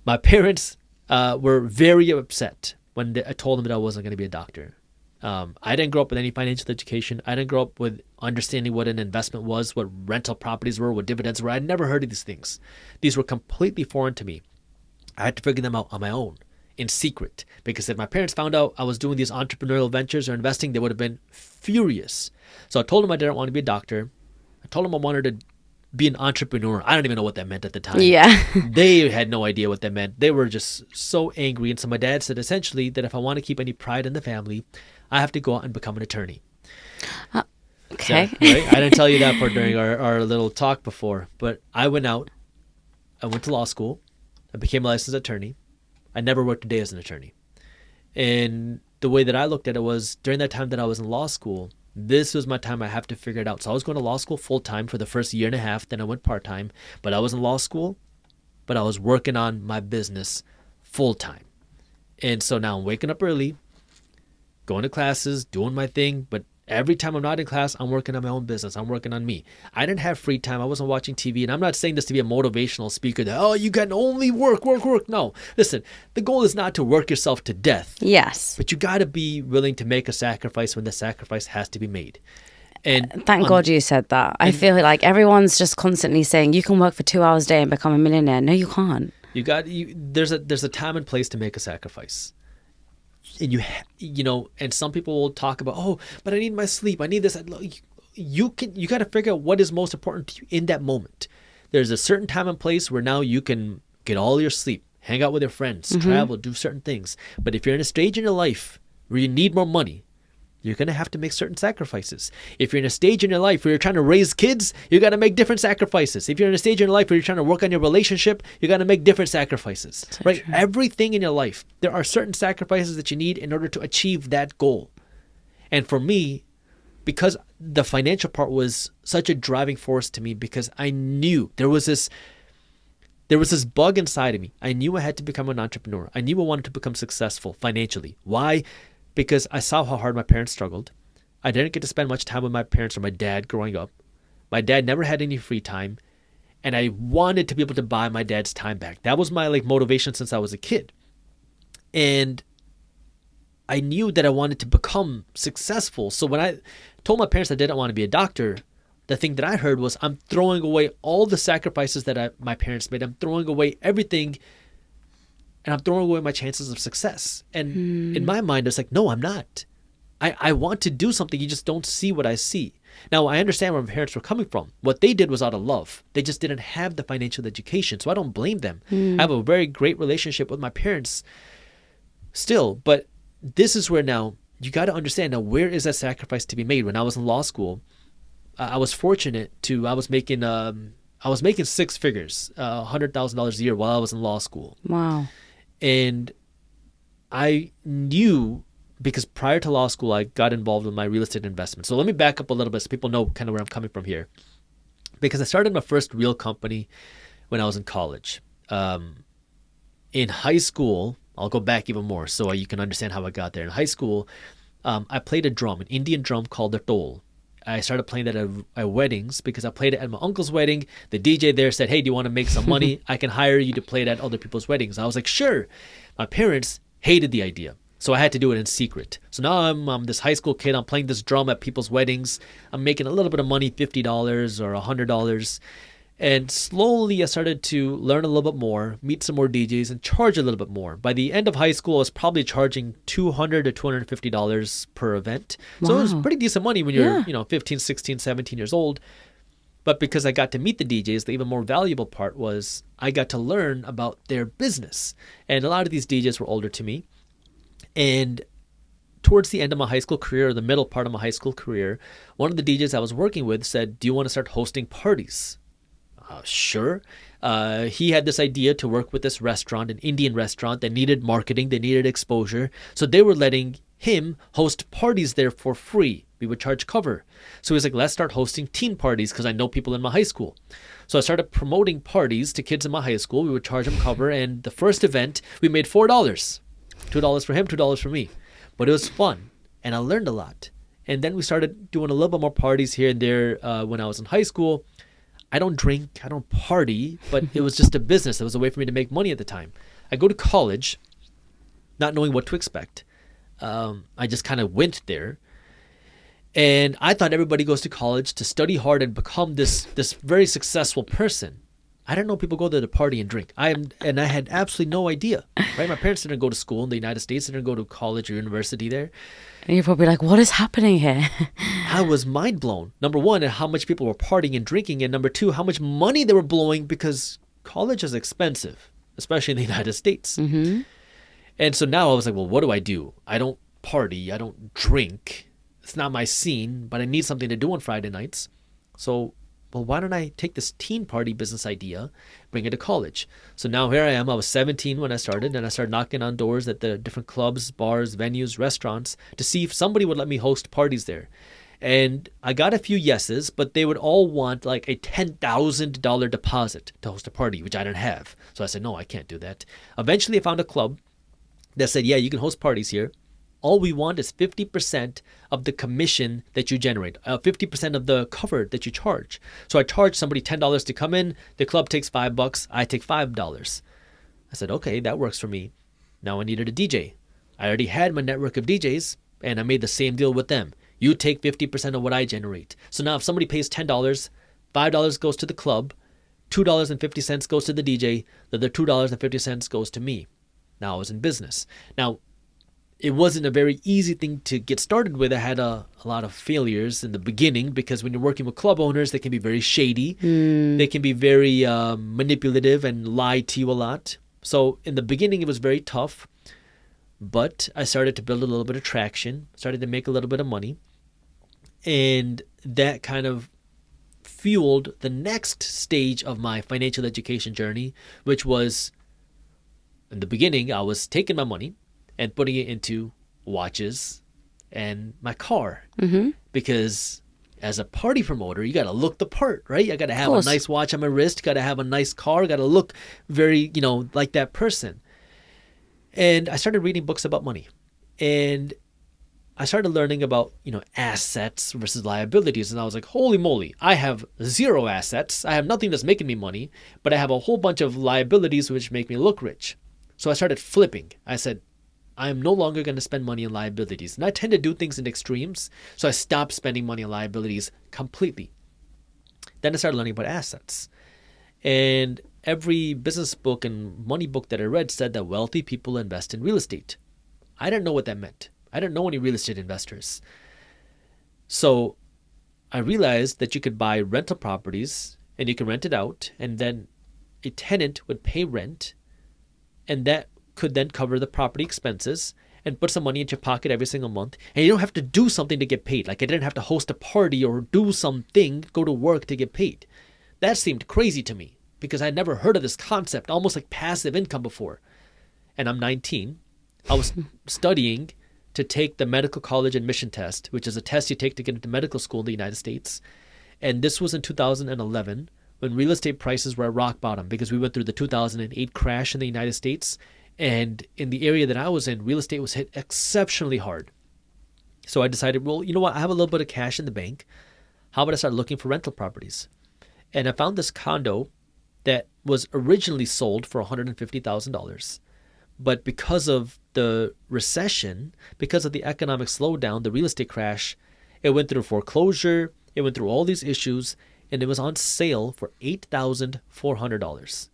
My parents were very upset when I told them that I wasn't going to be a doctor. I didn't grow up with any financial education. I didn't grow up with understanding what an investment was, what rental properties were, what dividends were. I'd never heard of these things. These were completely foreign to me. I had to figure them out on my own, in secret, because if my parents found out I was doing these entrepreneurial ventures or investing, they would have been furious. So I told them I didn't want to be a doctor. I told them I wanted to be an entrepreneur. I don't even know what that meant at the time. Yeah. They had no idea what that meant. They were just so angry. And so my dad said essentially that if I want to keep any pride in the family, I have to go out and become an attorney. Okay. Right? I didn't tell you that part during our little talk before, but I went to law school. I became a licensed attorney. I never worked a day as an attorney. And the way that I looked at it was during that time that I was in law school, this was my time I have to figure it out. So I was going to law school full time for the first year and a half. Then I went part time. But I was in law school, but I was working on my business full time. And so now I'm waking up early, going to classes, doing my thing. But every time I'm not in class, I'm working on my own business. I'm working on me. I didn't have free time. I wasn't watching TV. And I'm not saying this to be a motivational speaker that, oh, you can only work. No. Listen, the goal is not to work yourself to death. Yes. But you got to be willing to make a sacrifice when the sacrifice has to be made. And thank God you said that. I feel like everyone's just constantly saying you can work for 2 hours a day and become a millionaire. No, you can't. There's a time and place to make a sacrifice. And and some people will talk about, oh, but I need my sleep. I need this. You got to figure out what is most important to you in that moment. There's a certain time and place where now you can get all your sleep, hang out with your friends, travel, do certain things. But if you're in a stage in your life where you need more money, you're going to have to make certain sacrifices. If you're in a stage in your life where you're trying to raise kids, you got to make different sacrifices. If you're in a stage in your life where you're trying to work on your relationship, you got to make different sacrifices. So right? True. Everything in your life, there are certain sacrifices that you need in order to achieve that goal. And for me, because the financial part was such a driving force to me, because I knew there was this bug inside of me. I knew I had to become an entrepreneur. I knew I wanted to become successful financially. Why? Because I saw how hard my parents struggled. I didn't get to spend much time with my parents or my dad growing up. My dad never had any free time. And I wanted to be able to buy my dad's time back. That was my motivation since I was a kid. And I knew that I wanted to become successful. So when I told my parents I didn't want to be a doctor, the thing that I heard was, I'm throwing away all the sacrifices that my parents made. I'm throwing away everything. And I'm throwing away my chances of success. And in my mind, it's like, no, I'm not. I want to do something. You just don't see what I see. Now, I understand where my parents were coming from. What they did was out of love. They just didn't have the financial education. So I don't blame them. I have a very great relationship with my parents still. But this is where now you got to understand, now where is that sacrifice to be made? When I was in law school, I was fortunate I was making six figures, $100,000 a year while I was in law school. Wow. And I knew, because prior to law school, I got involved with my real estate investment. So let me back up a little bit so people know kind of where I'm coming from here. Because I started my first real company when I was in college. In high school, I'll go back even more so you can understand how I got there. In high school, I played a drum, an Indian drum called the tol. I started playing that at weddings because I played it at my uncle's wedding. The DJ there said, hey, do you want to make some money? I can hire you to play it at other people's weddings. I was like, sure. My parents hated the idea, so I had to do it in secret. So now I'm this high school kid. I'm playing this drum at people's weddings. I'm making a little bit of money, $50 or $100. And slowly I started to learn a little bit more, meet some more DJs, and charge a little bit more. By the end of high school, I was probably charging $200 to $250 per event. Wow. So it was pretty decent money when you're 15, 16, 17 years old. But because I got to meet the DJs, the even more valuable part was I got to learn about their business. And a lot of these DJs were older to me. And towards the end of my high school career, or the middle part of my high school career, one of the DJs I was working with said, do you want to start hosting parties? Sure. He had this idea to work with this restaurant, an Indian restaurant that needed marketing, they needed exposure. So they were letting him host parties there for free. We would charge cover. So he was like, let's start hosting teen parties because I know people in my high school. So I started promoting parties to kids in my high school. We would charge them cover. And the first event, we made $4. $2 for him, $2 for me. But it was fun. And I learned a lot. And then we started doing a little bit more parties here and there when I was in high school. I don't drink, I don't party, but it was just a business. It was a way for me to make money at the time. I go to college, not knowing what to expect. I just kind of went there. And I thought everybody goes to college to study hard and become this very successful person. I didn't know people go there to party and drink. I had absolutely no idea. Right? My parents didn't go to school in the United States. They didn't go to college or university there. And you're probably like, what is happening here? I was mind blown. Number one, at how much people were partying and drinking. And number two, how much money they were blowing, because college is expensive, especially in the United States. Mm-hmm. And so now I was like, well, what do? I don't party. I don't drink. it's not my scene, but I need something to do on Friday nights. So, well, why don't I take this teen party business idea, bring it to college? So now here I am. I was 17 when I started, and I started knocking on doors at the different clubs, bars, venues, restaurants to see if somebody would let me host parties there. And I got a few yeses, but they would all want like a $10,000 deposit to host a party, which I didn't have. So I said, no, I can't do that. Eventually, I found a club that said, yeah, you can host parties here. All we want is 50% of the commission that you generate, 50% of the cover that you charge. So I charge somebody $10 to come in. The club takes $5. I take $5. I said, okay, that works for me. Now I needed a DJ. I already had my network of DJs, and I made the same deal with them. You take 50% of what I generate. So now if somebody pays $10, $5 goes to the club, $2.50 goes to the DJ, the other $2.50 goes to me. Now I was in business. Now, it wasn't a very easy thing to get started with. I had a lot of failures in the beginning because when you're working with club owners, they can be very shady. They can be very manipulative and lie to you a lot. So in the beginning, it was very tough. But I started to build a little bit of traction, started to make a little bit of money. And that kind of fueled the next stage of my financial education journey, which was in the beginning, I was taking my money and putting it into watches and my car. Because as a party promoter, you got to look the part, right? I got to have a nice watch on my wrist, got to have a nice car, got to look very, like that person. And I started reading books about money. And I started learning about, assets versus liabilities. And I was like, holy moly, I have 0 assets. I have nothing that's making me money, but I have a whole bunch of liabilities which make me look rich. So I started flipping. I said, I'm no longer going to spend money on liabilities. And I tend to do things in extremes. So I stopped spending money on liabilities completely. Then I started learning about assets. And every business book and money book that I read said that wealthy people invest in real estate. I didn't know what that meant. I didn't know any real estate investors. So I realized that you could buy rental properties and you can rent it out, and then a tenant would pay rent, and that could then cover the property expenses and put some money into your pocket every single month. And you don't have to do something to get paid. Like I didn't have to host a party or do something, go to work to get paid. That seemed crazy to me because I'd never heard of this concept, almost like passive income before. And I'm 19. I was studying to take the medical college admission test, which is a test you take to get into medical school in the United States. And this was in 2011 when real estate prices were at rock bottom because we went through the 2008 crash in the United States. And in the area that I was in, real estate was hit exceptionally hard. So I decided, well, you know what? I have a little bit of cash in the bank. How about I start looking for rental properties? And I found this condo that was originally sold for $150,000. But because of the recession, because of the economic slowdown, the real estate crash, it went through foreclosure, it went through all these issues, and it was on sale for $8,400.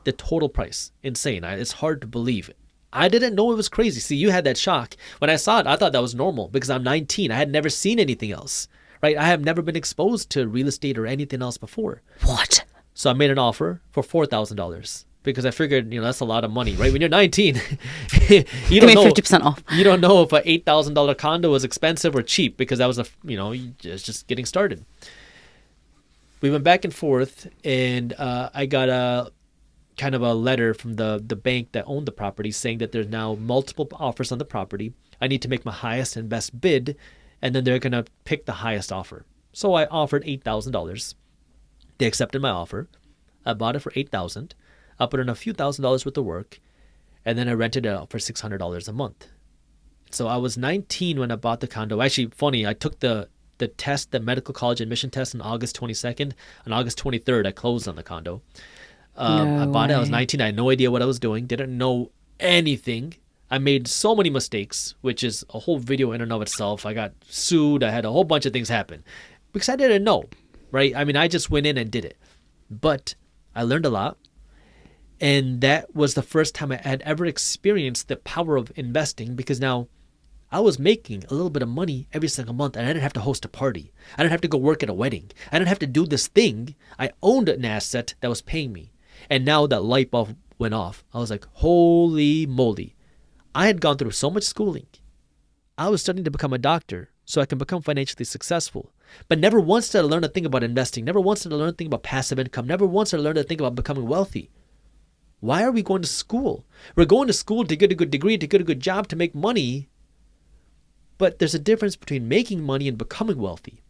The total price. Insane. It's hard to believe. I didn't know it was crazy. See, you had that shock. When I saw it, I thought that was normal because I'm 19. I had never seen anything else, right? I have never been exposed to real estate or anything else before. What? So I made an offer for $4,000 because I figured, that's a lot of money, right? When you're 19, you don't know 50% off. You don't know if an $8,000 condo was expensive or cheap because that was just getting started. We went back and forth, and I got a kind of a letter from the bank that owned the property saying that there's now multiple offers on the property. I need to make my highest and best bid, and then they're going to pick the highest offer. So I offered $8,000. They accepted my offer. I bought it for $8,000. I put in a few $1,000s worth of work, and then I rented it out for $600 a month. So I was 19 when I bought the condo. Actually, funny, I took the test, the medical college admission test on August 22nd. On August 23rd, I closed on the condo. I bought it. I was 19. I had no idea what I was doing. Didn't know anything. I made so many mistakes, which is a whole video in and of itself. I got sued. I had a whole bunch of things happen because I didn't know, right? I mean, I just went in and did it. But I learned a lot. And that was the first time I had ever experienced the power of investing because now I was making a little bit of money every single month and I didn't have to host a party. I didn't have to go work at a wedding. I didn't have to do this thing. I owned an asset that was paying me. And now that light bulb went off. I was like, holy moly. I had gone through so much schooling. I was studying to become a doctor, so I can become financially successful. But never once did I learn a thing about investing. Never once did I learn a thing about passive income. Never once did I learn a thing about becoming wealthy. Why are we going to school? We're going to school to get a good degree, to get a good job, to make money. But there's a difference between making money and becoming wealthy.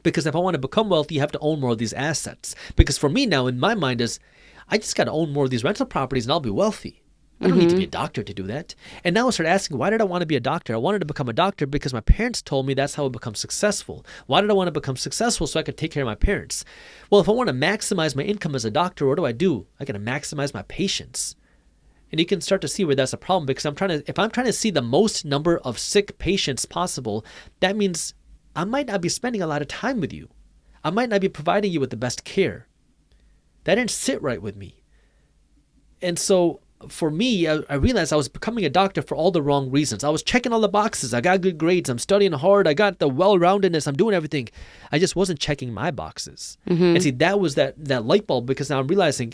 Because if I want to become wealthy, you have to own more of these assets. Because for me now, in my mind is, I just got to own more of these rental properties and I'll be wealthy. I don't need to be a doctor to do that. And now I started asking, why did I want to be a doctor? I wanted to become a doctor because my parents told me that's how I become successful. Why did I want to become successful? So I could take care of my parents. Well, if I want to maximize my income as a doctor, what do? I got to maximize my patients. And you can start to see where that's a problem, because if I'm trying to see the most number of sick patients possible, that means I might not be spending a lot of time with you. I might not be providing you with the best care. That didn't sit right with me. And so for me, I realized I was becoming a doctor for all the wrong reasons. I was checking all the boxes. I got good grades. I'm studying hard. I got the well-roundedness. I'm doing everything. I just wasn't checking my boxes. And see, that was that light bulb, because now I'm realizing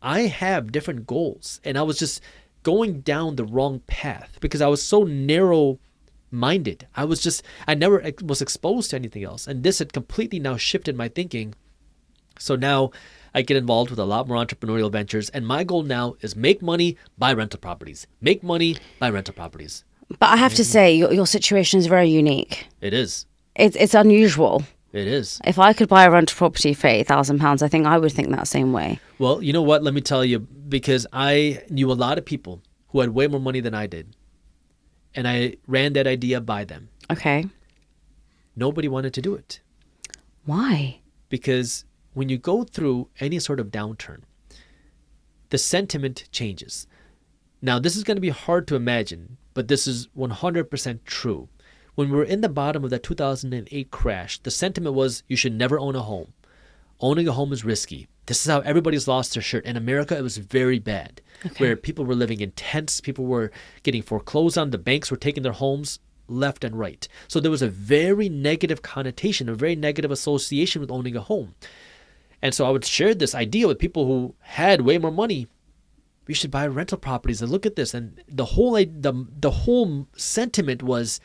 I have different goals. And I was just going down the wrong path because I was so narrow-minded. I never was exposed to anything else. And this had completely now shifted my thinking. So now I get involved with a lot more entrepreneurial ventures, and my goal now is make money, buy rental properties. Make money, buy rental properties. But I have to say, your situation is very unique. It is. It's unusual. It is. If I could buy a rental property for £8,000, I think I would think that same way. Well, you know what? Let me tell you, because I knew a lot of people who had way more money than I did, and I ran that idea by them. Okay. Nobody wanted to do it. Why? Because when you go through any sort of downturn, the sentiment changes. Now, this is going to be hard to imagine, but this is 100% true. When we were in the bottom of that 2008 crash, the sentiment was you should never own a home. Owning a home is risky. This is how everybody's lost their shirt. In America, it was very bad, where people were living in tents, people were getting foreclosed on, the banks were taking their homes left and right. So there was a very negative connotation, a very negative association with owning a home. And so I would share this idea with people who had way more money. We should buy rental properties and look at this. And the whole sentiment was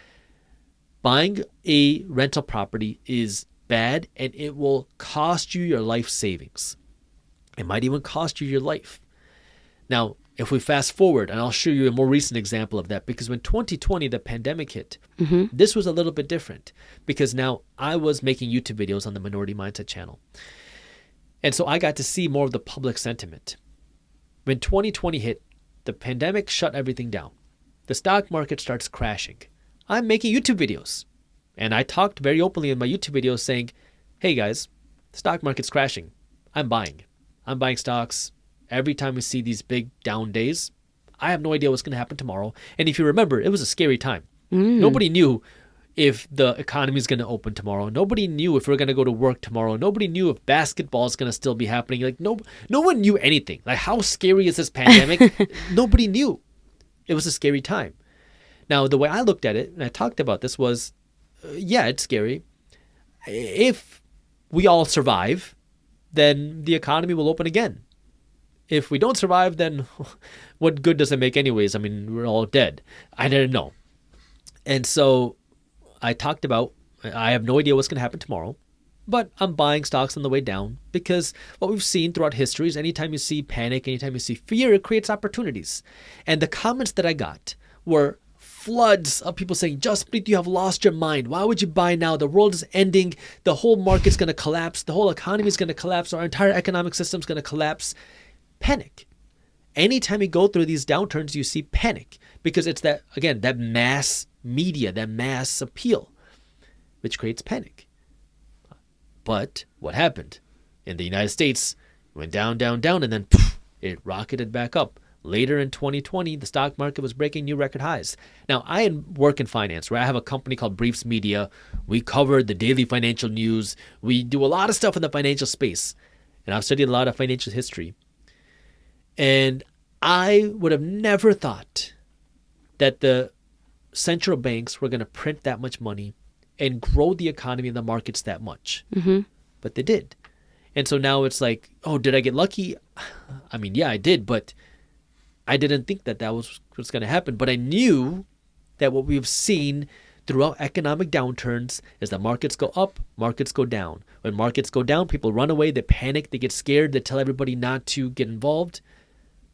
buying a rental property is bad and it will cost you your life savings. It might even cost you your life. Now, if we fast forward, and I'll show you a more recent example of that, because when 2020, the pandemic hit, this was a little bit different, because now I was making YouTube videos on the Minority Mindset channel. And so I got to see more of the public sentiment. When 2020 hit, the pandemic shut everything down. The stock market starts crashing. I'm making YouTube videos. And I talked very openly in my YouTube videos saying, hey guys, the stock market's crashing. I'm buying. I'm buying stocks. Every time we see these big down days, I have no idea what's going to happen tomorrow. And if you remember, it was a scary time. Nobody knew if the economy is going to open tomorrow. Nobody knew if we're going to go to work tomorrow. Nobody knew if basketball is going to still be happening. Like no one knew anything. Like, how scary is this pandemic? Nobody knew. It was a scary time. Now, the way I looked at it, and I talked about this, was, yeah, it's scary. If we all survive, then the economy will open again. If we don't survive, then what good does it make anyways? I mean, we're all dead. I didn't know. And so I talked about, I have no idea what's going to happen tomorrow, but I'm buying stocks on the way down, because what we've seen throughout history is anytime you see panic, anytime you see fear, it creates opportunities. And the comments that I got were floods of people saying, Jaspreet, you have lost your mind. Why would you buy now? The world is ending. The whole market's going to collapse. The whole economy is going to collapse. Our entire economic system is going to collapse. Panic. Anytime you go through these downturns, you see panic, because it's that, again, that mass media, that mass appeal, which creates panic. But what happened? In the United States, it went down, down, down, and then poof, it rocketed back up. Later in 2020, the stock market was breaking new record highs. Now, I work in finance, where I have a company called Briefs Media. We cover the daily financial news. We do a lot of stuff in the financial space. And I've studied a lot of financial history. And I would have never thought that the central banks were going to print that much money and grow the economy and the markets that much. But they did. And so now it's like, oh, did I get lucky? I mean, yeah, I did, but I didn't think that was what's going to happen. But I knew that what we've seen throughout economic downturns is that markets go up, markets go down. When markets go down, people run away, they panic, they get scared, they tell everybody not to get involved.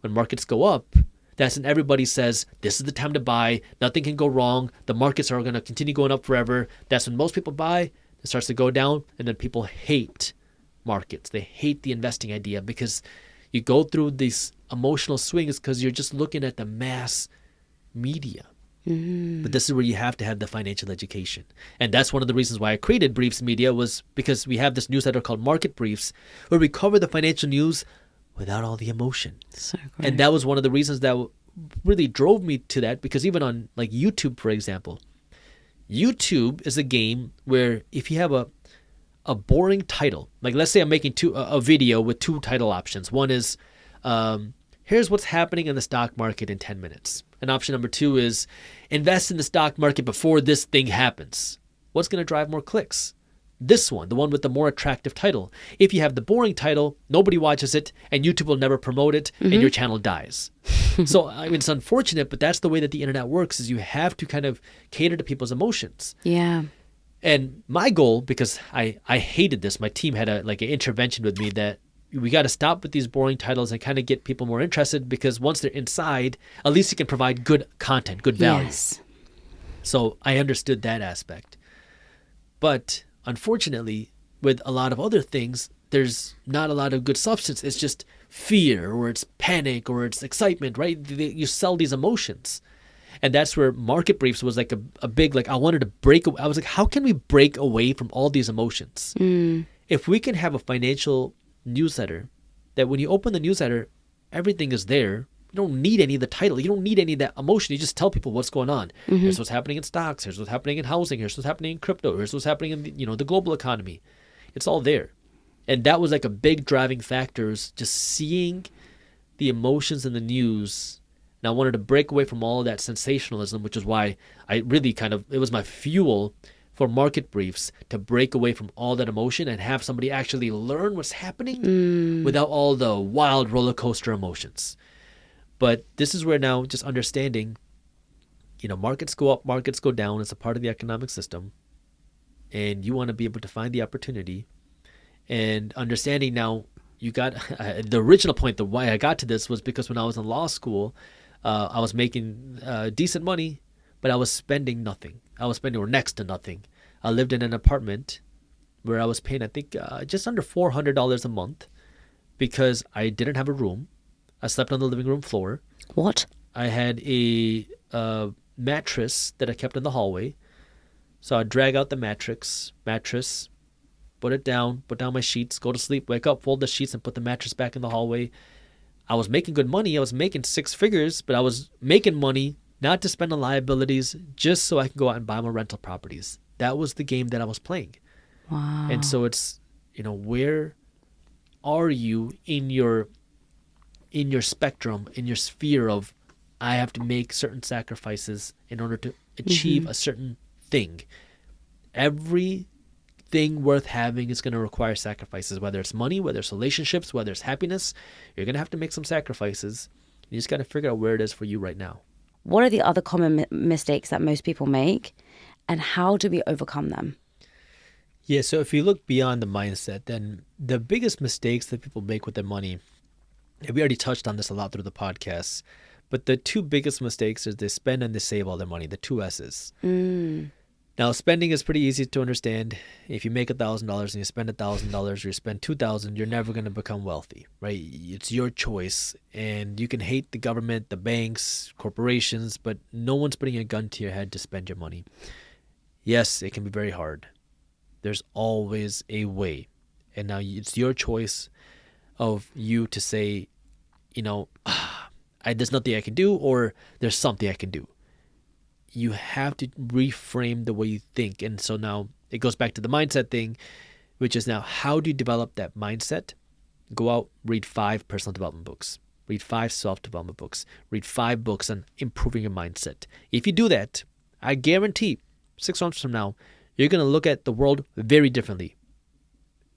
When markets go up, that's when everybody says, this is the time to buy, nothing can go wrong, the markets are going to continue going up forever. That's when most people buy, it starts to go down, and then people hate markets. They hate the investing idea because you go through these emotional swings because you're just looking at the mass media. But this is where you have to have the financial education. And that's one of the reasons why I created Briefs Media, was because we have this newsletter called Market Briefs, where we cover the financial news without all the emotion. So great. And that was one of the reasons that really drove me to that, because even on like YouTube, for example, YouTube is a game where if you have a boring title, like let's say I'm making a video with two title options. One is, here's what's happening in the stock market in 10 minutes. And option number 2 is, invest in the stock market before this thing happens. What's going to drive more clicks? This one, the one with the more attractive title. If you have the boring title, nobody watches it, and YouTube will never promote it, and your channel dies. So, I mean, it's unfortunate, but that's the way that the internet works, is you have to kind of cater to people's emotions. Yeah. And my goal, because I hated this, my team had an intervention with me that we got to stop with these boring titles and kind of get people more interested, because once they're inside, at least you can provide good content, good value. Yes. So I understood that aspect. But unfortunately, with a lot of other things, there's not a lot of good substance. It's just fear, or it's panic, or it's excitement, right? You sell these emotions. And that's where Market Briefs was like a big, I wanted to break. I was like, how can we break away from all these emotions? If we can have a financial newsletter that when you open the newsletter, everything is there. You don't need any of the title. You don't need any of that emotion. You just tell people what's going on. Here's what's happening in stocks. Here's what's happening in housing. Here's what's happening in crypto. Here's what's happening in the global economy. It's all there. And that was like a big driving factor, is just seeing the emotions in the news. And I wanted to break away from all of that sensationalism, which is why I really it was my fuel for Market Briefs, to break away from all that emotion and have somebody actually learn what's happening without all the wild roller coaster emotions. But this is where now just understanding, markets go up, markets go down. It's a part of the economic system. And you want to be able to find the opportunity. And understanding now, you got the original point, the why I got to this was because when I was in law school, I was making decent money, but I was spending nothing. I was spending next to nothing. I lived in an apartment where I was paying, I think, just under $400 a month, because I didn't have a room. I slept on the living room floor. What? I had a mattress that I kept in the hallway. So I'd drag out the mattress, put it down, put down my sheets, go to sleep, wake up, fold the sheets, and put the mattress back in the hallway. I was making good money. I was making 6 figures, but I was making money not to spend on liabilities, just so I can go out and buy more rental properties. That was the game that I was playing. Wow. And so it's, where are you in your spectrum, in your sphere of, I have to make certain sacrifices in order to achieve a certain thing. Everything worth having is going to require sacrifices, whether it's money, whether it's relationships, whether it's happiness. You're going to have to make some sacrifices. You just got to figure out where it is for you right now. What are the other common mistakes that most people make, and how do we overcome them? Yeah, so if you look beyond the mindset, then the biggest mistakes that people make with their money, and we already touched on this a lot through the podcast, but the 2 biggest mistakes is they spend and they save all their money, the 2 S's. Now, spending is pretty easy to understand. If you make $1,000 and you spend $1,000, or you spend $2,000, you're never going to become wealthy, right? It's your choice, and you can hate the government, the banks, corporations, but no one's putting a gun to your head to spend your money. Yes, it can be very hard. There's always a way, and now it's your choice of you to say, there's nothing I can do, or there's something I can do. You have to reframe the way you think. And so now it goes back to the mindset thing, which is now, how do you develop that mindset? Go out, read 5 personal development books, read 5 self-development books, read 5 books on improving your mindset. If you do that, I guarantee 6 months from now, you're going to look at the world very differently.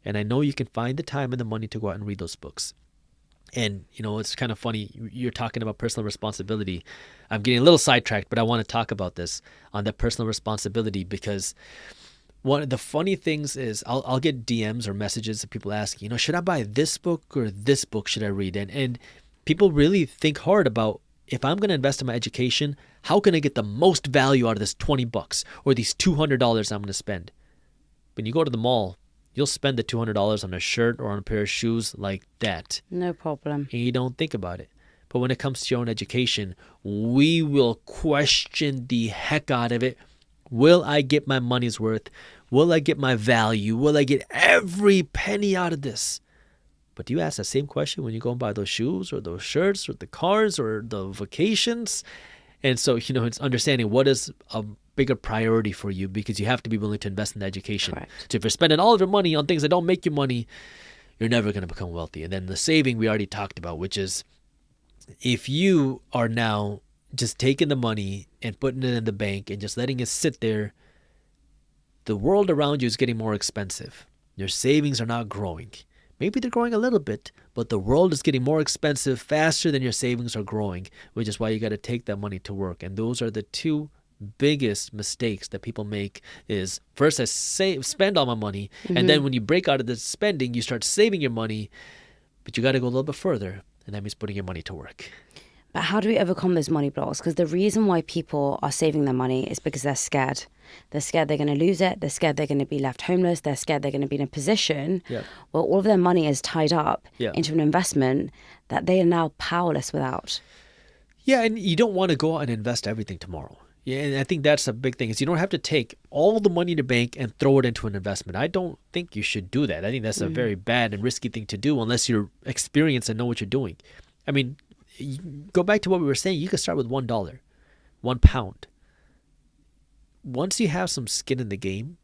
And I know you can find the time and the money to go out and read those books. And, it's kind of funny. You're talking about personal responsibility. I'm getting a little sidetracked, but I want to talk about this on that personal responsibility, because one of the funny things is I'll get DMs or messages of people asking, should I buy this book or this book should I read? And people really think hard about, if I'm going to invest in my education, how can I get the most value out of this $20 or these $200 I'm going to spend? When you go to the mall, you'll spend the $200 on a shirt or on a pair of shoes like that. No problem. And you don't think about it. But when it comes to your own education, we will question the heck out of it. Will I get my money's worth? Will I get my value? Will I get every penny out of this? But do you ask the same question when you go and buy those shoes or those shirts or the cars or the vacations? And so, it's understanding what is a bigger priority for you, because you have to be willing to invest in education. Correct. So if you're spending all of your money on things that don't make you money, you're never going to become wealthy. And then the saving we already talked about, which is if you are now just taking the money and putting it in the bank and just letting it sit there, the world around you is getting more expensive. Your savings are not growing. Maybe they're growing a little bit, but the world is getting more expensive faster than your savings are growing, which is why you got to take that money to work. And those are the two biggest mistakes that people make. Is first, I spend all my money, and then when you break out of the spending, you start saving your money, but you got to go a little bit further, and that means putting your money to work. But how do we overcome those money blocks? Because the reason why people are saving their money is because they're scared. They're scared they're going to lose it. They're scared they're going to be left homeless. They're scared they're going to be in a position where all of their money is tied up into an investment that they are now powerless without. Yeah, and you don't want to go out and invest everything tomorrow. Yeah, and I think that's a big thing, is you don't have to take all the money in the bank and throw it into an investment. I don't think you should do that. I think that's a very bad and risky thing to do unless you're experienced and know what you're doing. I mean, go back to what we were saying. You can start with $1, £1. Once you have some skin in the game,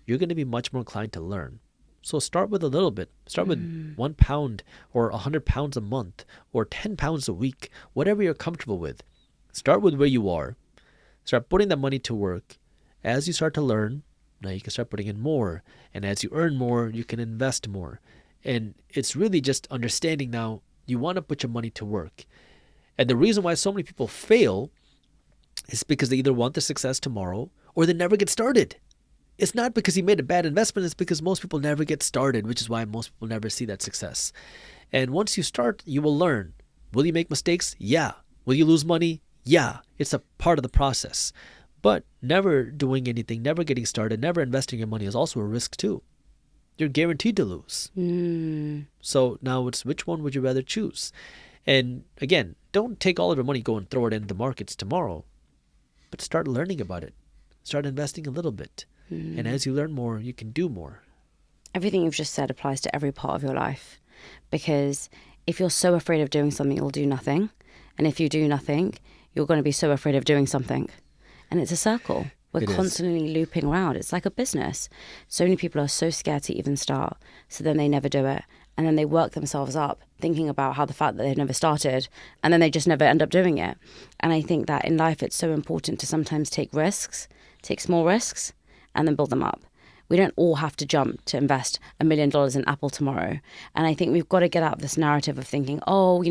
you're going to be much more inclined to learn. So start with a little bit. Start with £1 or £100 a month or £10 a week, whatever you're comfortable with. Start with where you are. Start putting that money to work. As you start to learn, now you can start putting in more. And as you earn more, you can invest more. And it's really just understanding now you want to put your money to work. And the reason why so many people fail is because they either want the success tomorrow or they never get started. It's not because you made a bad investment. It's because most people never get started, which is why most people never see that success. And once you start, you will learn. Will you make mistakes? Yeah. Will you lose money? Yeah. It's a part of the process. But never doing anything, never getting started, never investing your money is also a risk too. You're guaranteed to lose. So now it's, which one would you rather choose? And again, don't take all of your money, go and throw it into the markets tomorrow, but start learning about it. Start investing a little bit. And as you learn more, you can do more. Everything you've just said applies to every part of your life, because if you're so afraid of doing something, you'll do nothing. And if you do nothing, you're going to be so afraid of doing something. And it's a circle. We're constantly looping around. It's like a business. So many people are so scared to even start. So then they never do it. And then they work themselves up thinking about how the fact that they've never started, and then they just never end up doing it. And I think that in life, it's so important to sometimes take risks, take small risks, and then build them up. We don't all have to jump to invest $1 million in Apple tomorrow. And I think we've got to get out of this narrative of thinking, all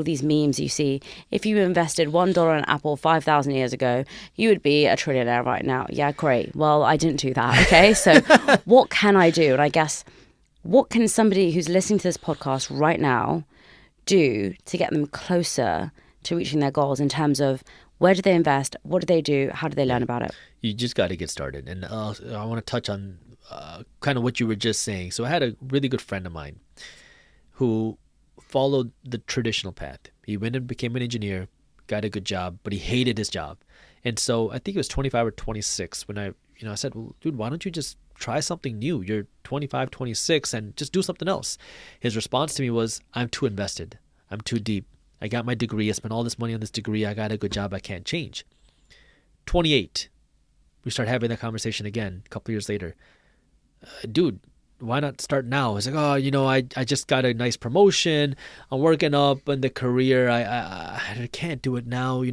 these memes you see, if you invested $1 in Apple 5,000 years ago, you would be a trillionaire right now. Yeah, great. Well, I didn't do that. Okay. So what can I do? And I guess, what can somebody who's listening to this podcast right now do to get them closer to reaching their goals in terms of where do they invest? What do they do? How do they learn about it? You just got to get started. And I want to touch on kind of what you were just saying. So I had a really good friend of mine who followed the traditional path. He went and became an engineer, got a good job, but he hated his job. And so I think he was 25 or 26 when I said, well, dude, why don't you just try something new? You're 25, 26 and just do something else. His response to me was, I'm too invested. I'm too deep. I got my degree. I spent all this money on this degree. I got a good job. I can't change. 28. We start having that conversation again a couple years later. Dude, why not start now? It's like, I just got a nice promotion. I'm working up in the career. I can't do it now.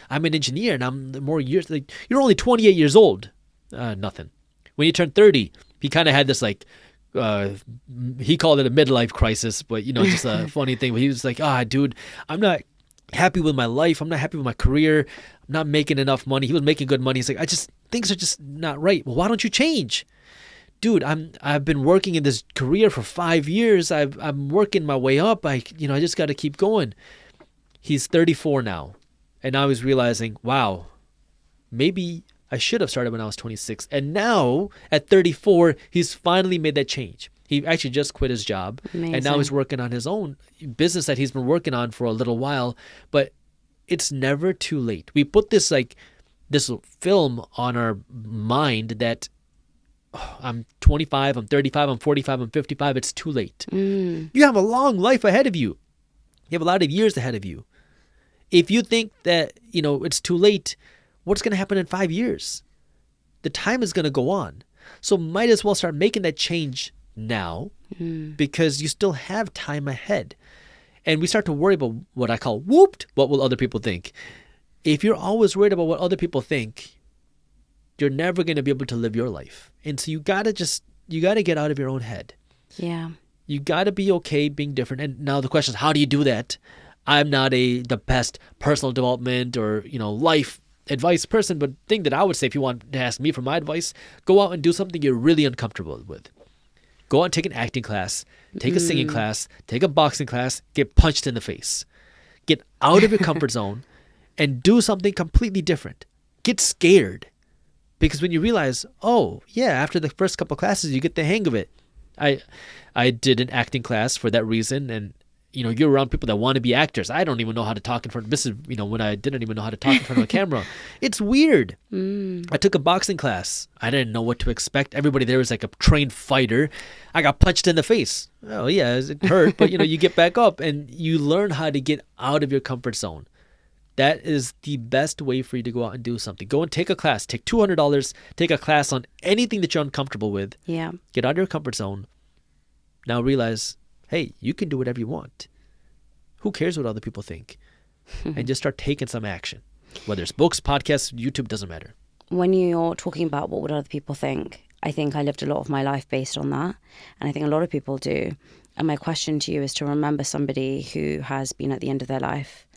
I'm an engineer and I'm more years. Like, you're only 28 years old. Nothing. When you turn 30, he kind of had this like, he called it a midlife crisis, but just a funny thing. But he was like, dude, I'm not happy with my life. I'm not happy with my career. I'm not making enough money. He was making good money. He's like, things are just not right. Well, why don't you change? Dude, I've been working in this career for 5 years. I'm working my way up. I just got to keep going. He's 34 now. And I was realizing, wow, maybe I should have started when I was 26. And now at 34, he's finally made that change. He actually just quit his job. Amazing. And now he's working on his own business that he's been working on for a little while. But it's never too late. We put this film on our mind that I'm 25, I'm 35, I'm 45, I'm 55. It's too late. You have a long life ahead of you. You have a lot of years ahead of you. If you think that, it's too late, what's going to happen in 5 years? The time is going to go on. So might as well start making that change now because you still have time ahead. And we start to worry about what I call what will other people think? If you're always worried about what other people think, you're never going to be able to live your life. And so you got to get out of your own head. Yeah. You got to be okay being different. And now the question is, how do you do that? I'm not the best personal development or, life advice person, but the thing that I would say if you want to ask me for my advice, go out and do something you're really uncomfortable with. Go out and take an acting class, take a singing class, take a boxing class, get punched in the face. Get out of your comfort zone and do something completely different. Get scared. Because when you realize, oh, yeah, after the first couple of classes, you get the hang of it. I did an acting class for that reason, and you're around people that want to be actors. I don't even know how to talk in front of this is when I didn't even know how to talk in front of a camera. It's weird. I took a boxing class. I didn't know what to expect. Everybody there was like a trained fighter. I got punched in the face. Oh yeah, it hurt, but you get back up and you learn how to get out of your comfort zone. That is the best way for you to go out and do something. Go and take a class. Take $200. Take a class on anything that you're uncomfortable with. Yeah. Get out of your comfort zone. Now realize, hey, you can do whatever you want. Who cares what other people think? And just start taking some action. Whether it's books, podcasts, YouTube, doesn't matter. When you're talking about what would other people think, I think I lived a lot of my life based on that. And I think a lot of people do. And my question to you is to remember somebody who has been at the end of their life.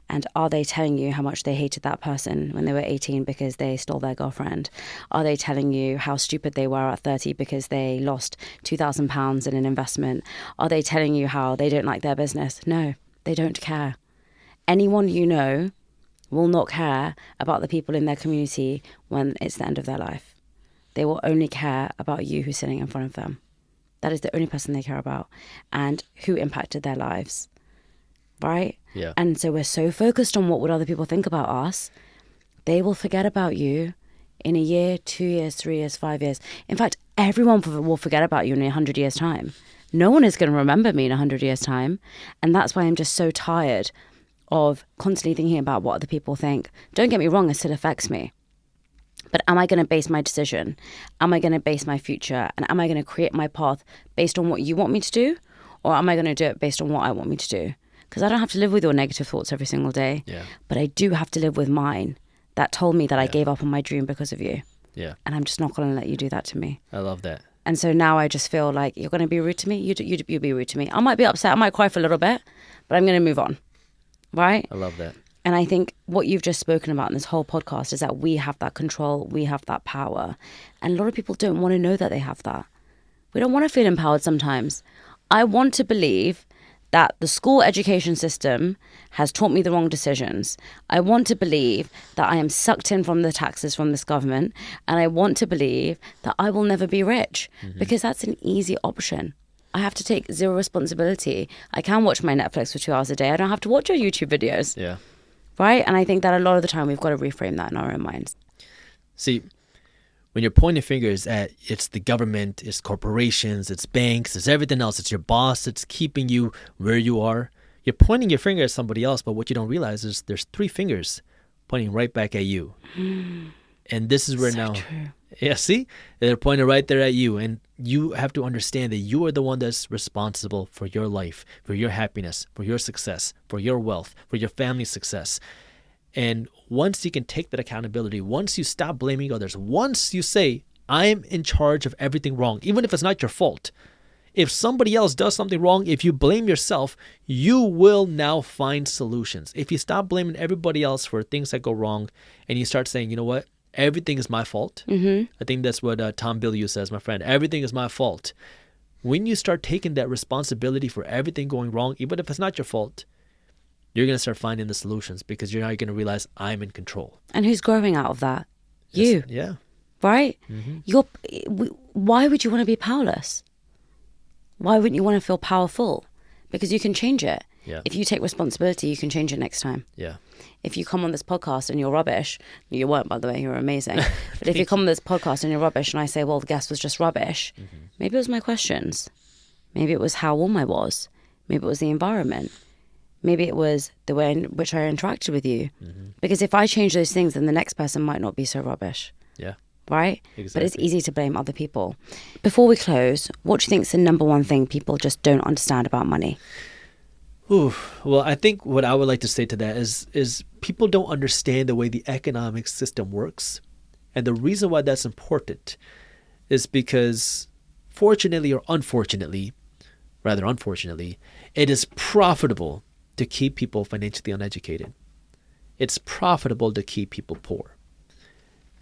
And are they telling you how much they hated that person when they were 18 because they stole their girlfriend? Are they telling you how stupid they were at 30 because they lost £2,000 in an investment? Are they telling you how they don't like their business? No, they don't care. Anyone you know will not care about the people in their community when it's the end of their life. They will only care about you who's sitting in front of them. That is the only person they care about and who impacted their lives. Right? Yeah. And so we're so focused on what would other people think about us, they will forget about you in a year, 2 years, 3 years, 5 years. In fact, everyone will forget about you in 100 years' time. No one is going to remember me in 100 years' time. And that's why I'm just so tired of constantly thinking about what other people think. Don't get me wrong, it still affects me. But am I going to base my decision? Am I going to base my future? And am I going to create my path based on what you want me to do? Or am I going to do it based on what I want me to do? Because I don't have to live with your negative thoughts every single day. Yeah. But I do have to live with mine that told me that I gave up on my dream because of you. Yeah. And I'm just not going to let you do that to me. I love that. And so now I just feel like you're going to be rude to me. You be rude to me. I might be upset. I might cry for a little bit, but I'm going to move on. Right? I love that. And I think what you've just spoken about in this whole podcast is that we have that control. We have that power. And a lot of people don't want to know that they have that. We don't want to feel empowered sometimes. I want to believe that the school education system has taught me the wrong decisions. I want to believe that I am sucked in from the taxes from this government. And I want to believe that I will never be rich because that's an easy option. I have to take zero responsibility. I can watch my Netflix for 2 hours a day. I don't have to watch your YouTube videos. Yeah. Right? And I think that a lot of the time we've got to reframe that in our own minds. See, when you're pointing fingers at it's the government, it's corporations, it's banks, it's everything else, it's your boss, it's keeping you where you are. You're pointing your finger at somebody else, but what you don't realize is there's 3 fingers pointing right back at you. And this is where So now, true. yeah, see, they're pointing right there at you, and you have to understand that you are the one that's responsible for your life, for your happiness, for your success, for your wealth, for your family's success. And once you can take that accountability, once you stop blaming others, once you say, I'm in charge of everything wrong, even if it's not your fault. If somebody else does something wrong, if you blame yourself, you will now find solutions. If you stop blaming everybody else for things that go wrong and you start saying, you know what, everything is my fault. I think that's what Tom Bilyeu says, my friend. Everything is my fault. When you start taking that responsibility for everything going wrong, even if it's not your fault, you're going to start finding the solutions because you're now going to realize I'm in control. And who's growing out of that? You. Yeah. Right? Why would you want to be powerless? Why wouldn't you want to feel powerful? Because you can change it. Yeah. If you take responsibility, you can change it next time. Yeah. If you come on this podcast and you're rubbish, you weren't, by the way, you're amazing. But if you come on this podcast and you're rubbish and I say, well, the guest was just rubbish, maybe it was my questions. Maybe it was how warm I was. Maybe it was the environment. Maybe it was the way in which I interacted with you. Because if I change those things, then the next person might not be so rubbish. Yeah. Right? Exactly. But it's easy to blame other people. Before we close, what do you think is the number one thing people just don't understand about money? Well, I think what I would like to say to that is people don't understand the way the economic system works. And the reason why that's important is because fortunately or unfortunately, rather unfortunately, it is profitable to keep people financially uneducated. It's profitable to keep people poor.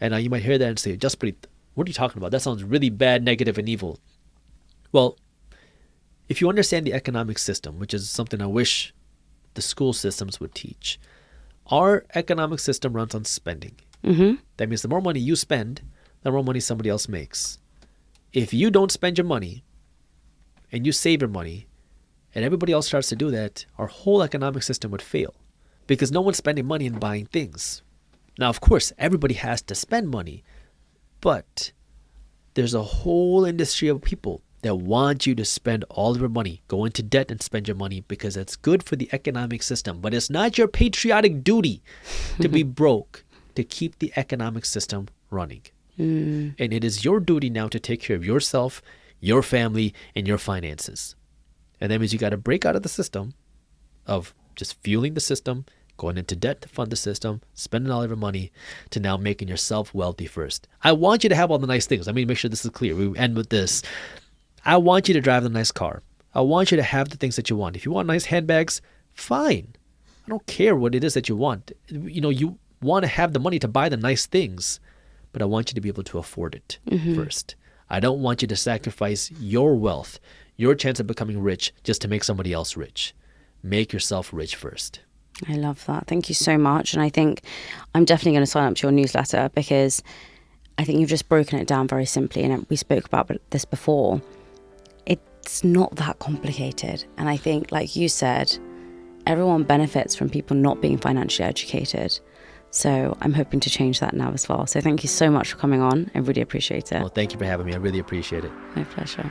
And you might hear that and say, Jaspreet, what are you talking about? That sounds really bad, negative, and evil. Well, if you understand the economic system, which is something I wish the school systems would teach, our economic system runs on spending. That means the more money you spend, the more money somebody else makes. If you don't spend your money and you save your money and everybody else starts to do that, our whole economic system would fail because no one's spending money and buying things. Now, of course, everybody has to spend money, but there's a whole industry of people that want you to spend all of your money, go into debt and spend your money because it's good for the economic system. But it's not your patriotic duty to be broke to keep the economic system running. And it is your duty now to take care of yourself, your family, and your finances. And that means you got to break out of the system of just fueling the system, going into debt to fund the system, spending all of your money, to now making yourself wealthy first. I want you to have all the nice things. Let me make sure this is clear. We end with this. I want you to drive the nice car. I want you to have the things that you want. If you want nice handbags, fine. I don't care what it is that you want. You know, you want to have the money to buy the nice things, but I want you to be able to afford it first. I don't want you to sacrifice your wealth, your chance of becoming rich, just to make somebody else rich. Make yourself rich first. I love that. Thank you so much. And I think I'm definitely going to sign up to your newsletter because I think you've just broken it down very simply. And we spoke about this before. It's not that complicated. And I think, like you said, everyone benefits from people not being financially educated. So I'm hoping to change that now as well. So thank you so much for coming on. I really appreciate it. Well, thank you for having me. I really appreciate it. My pleasure.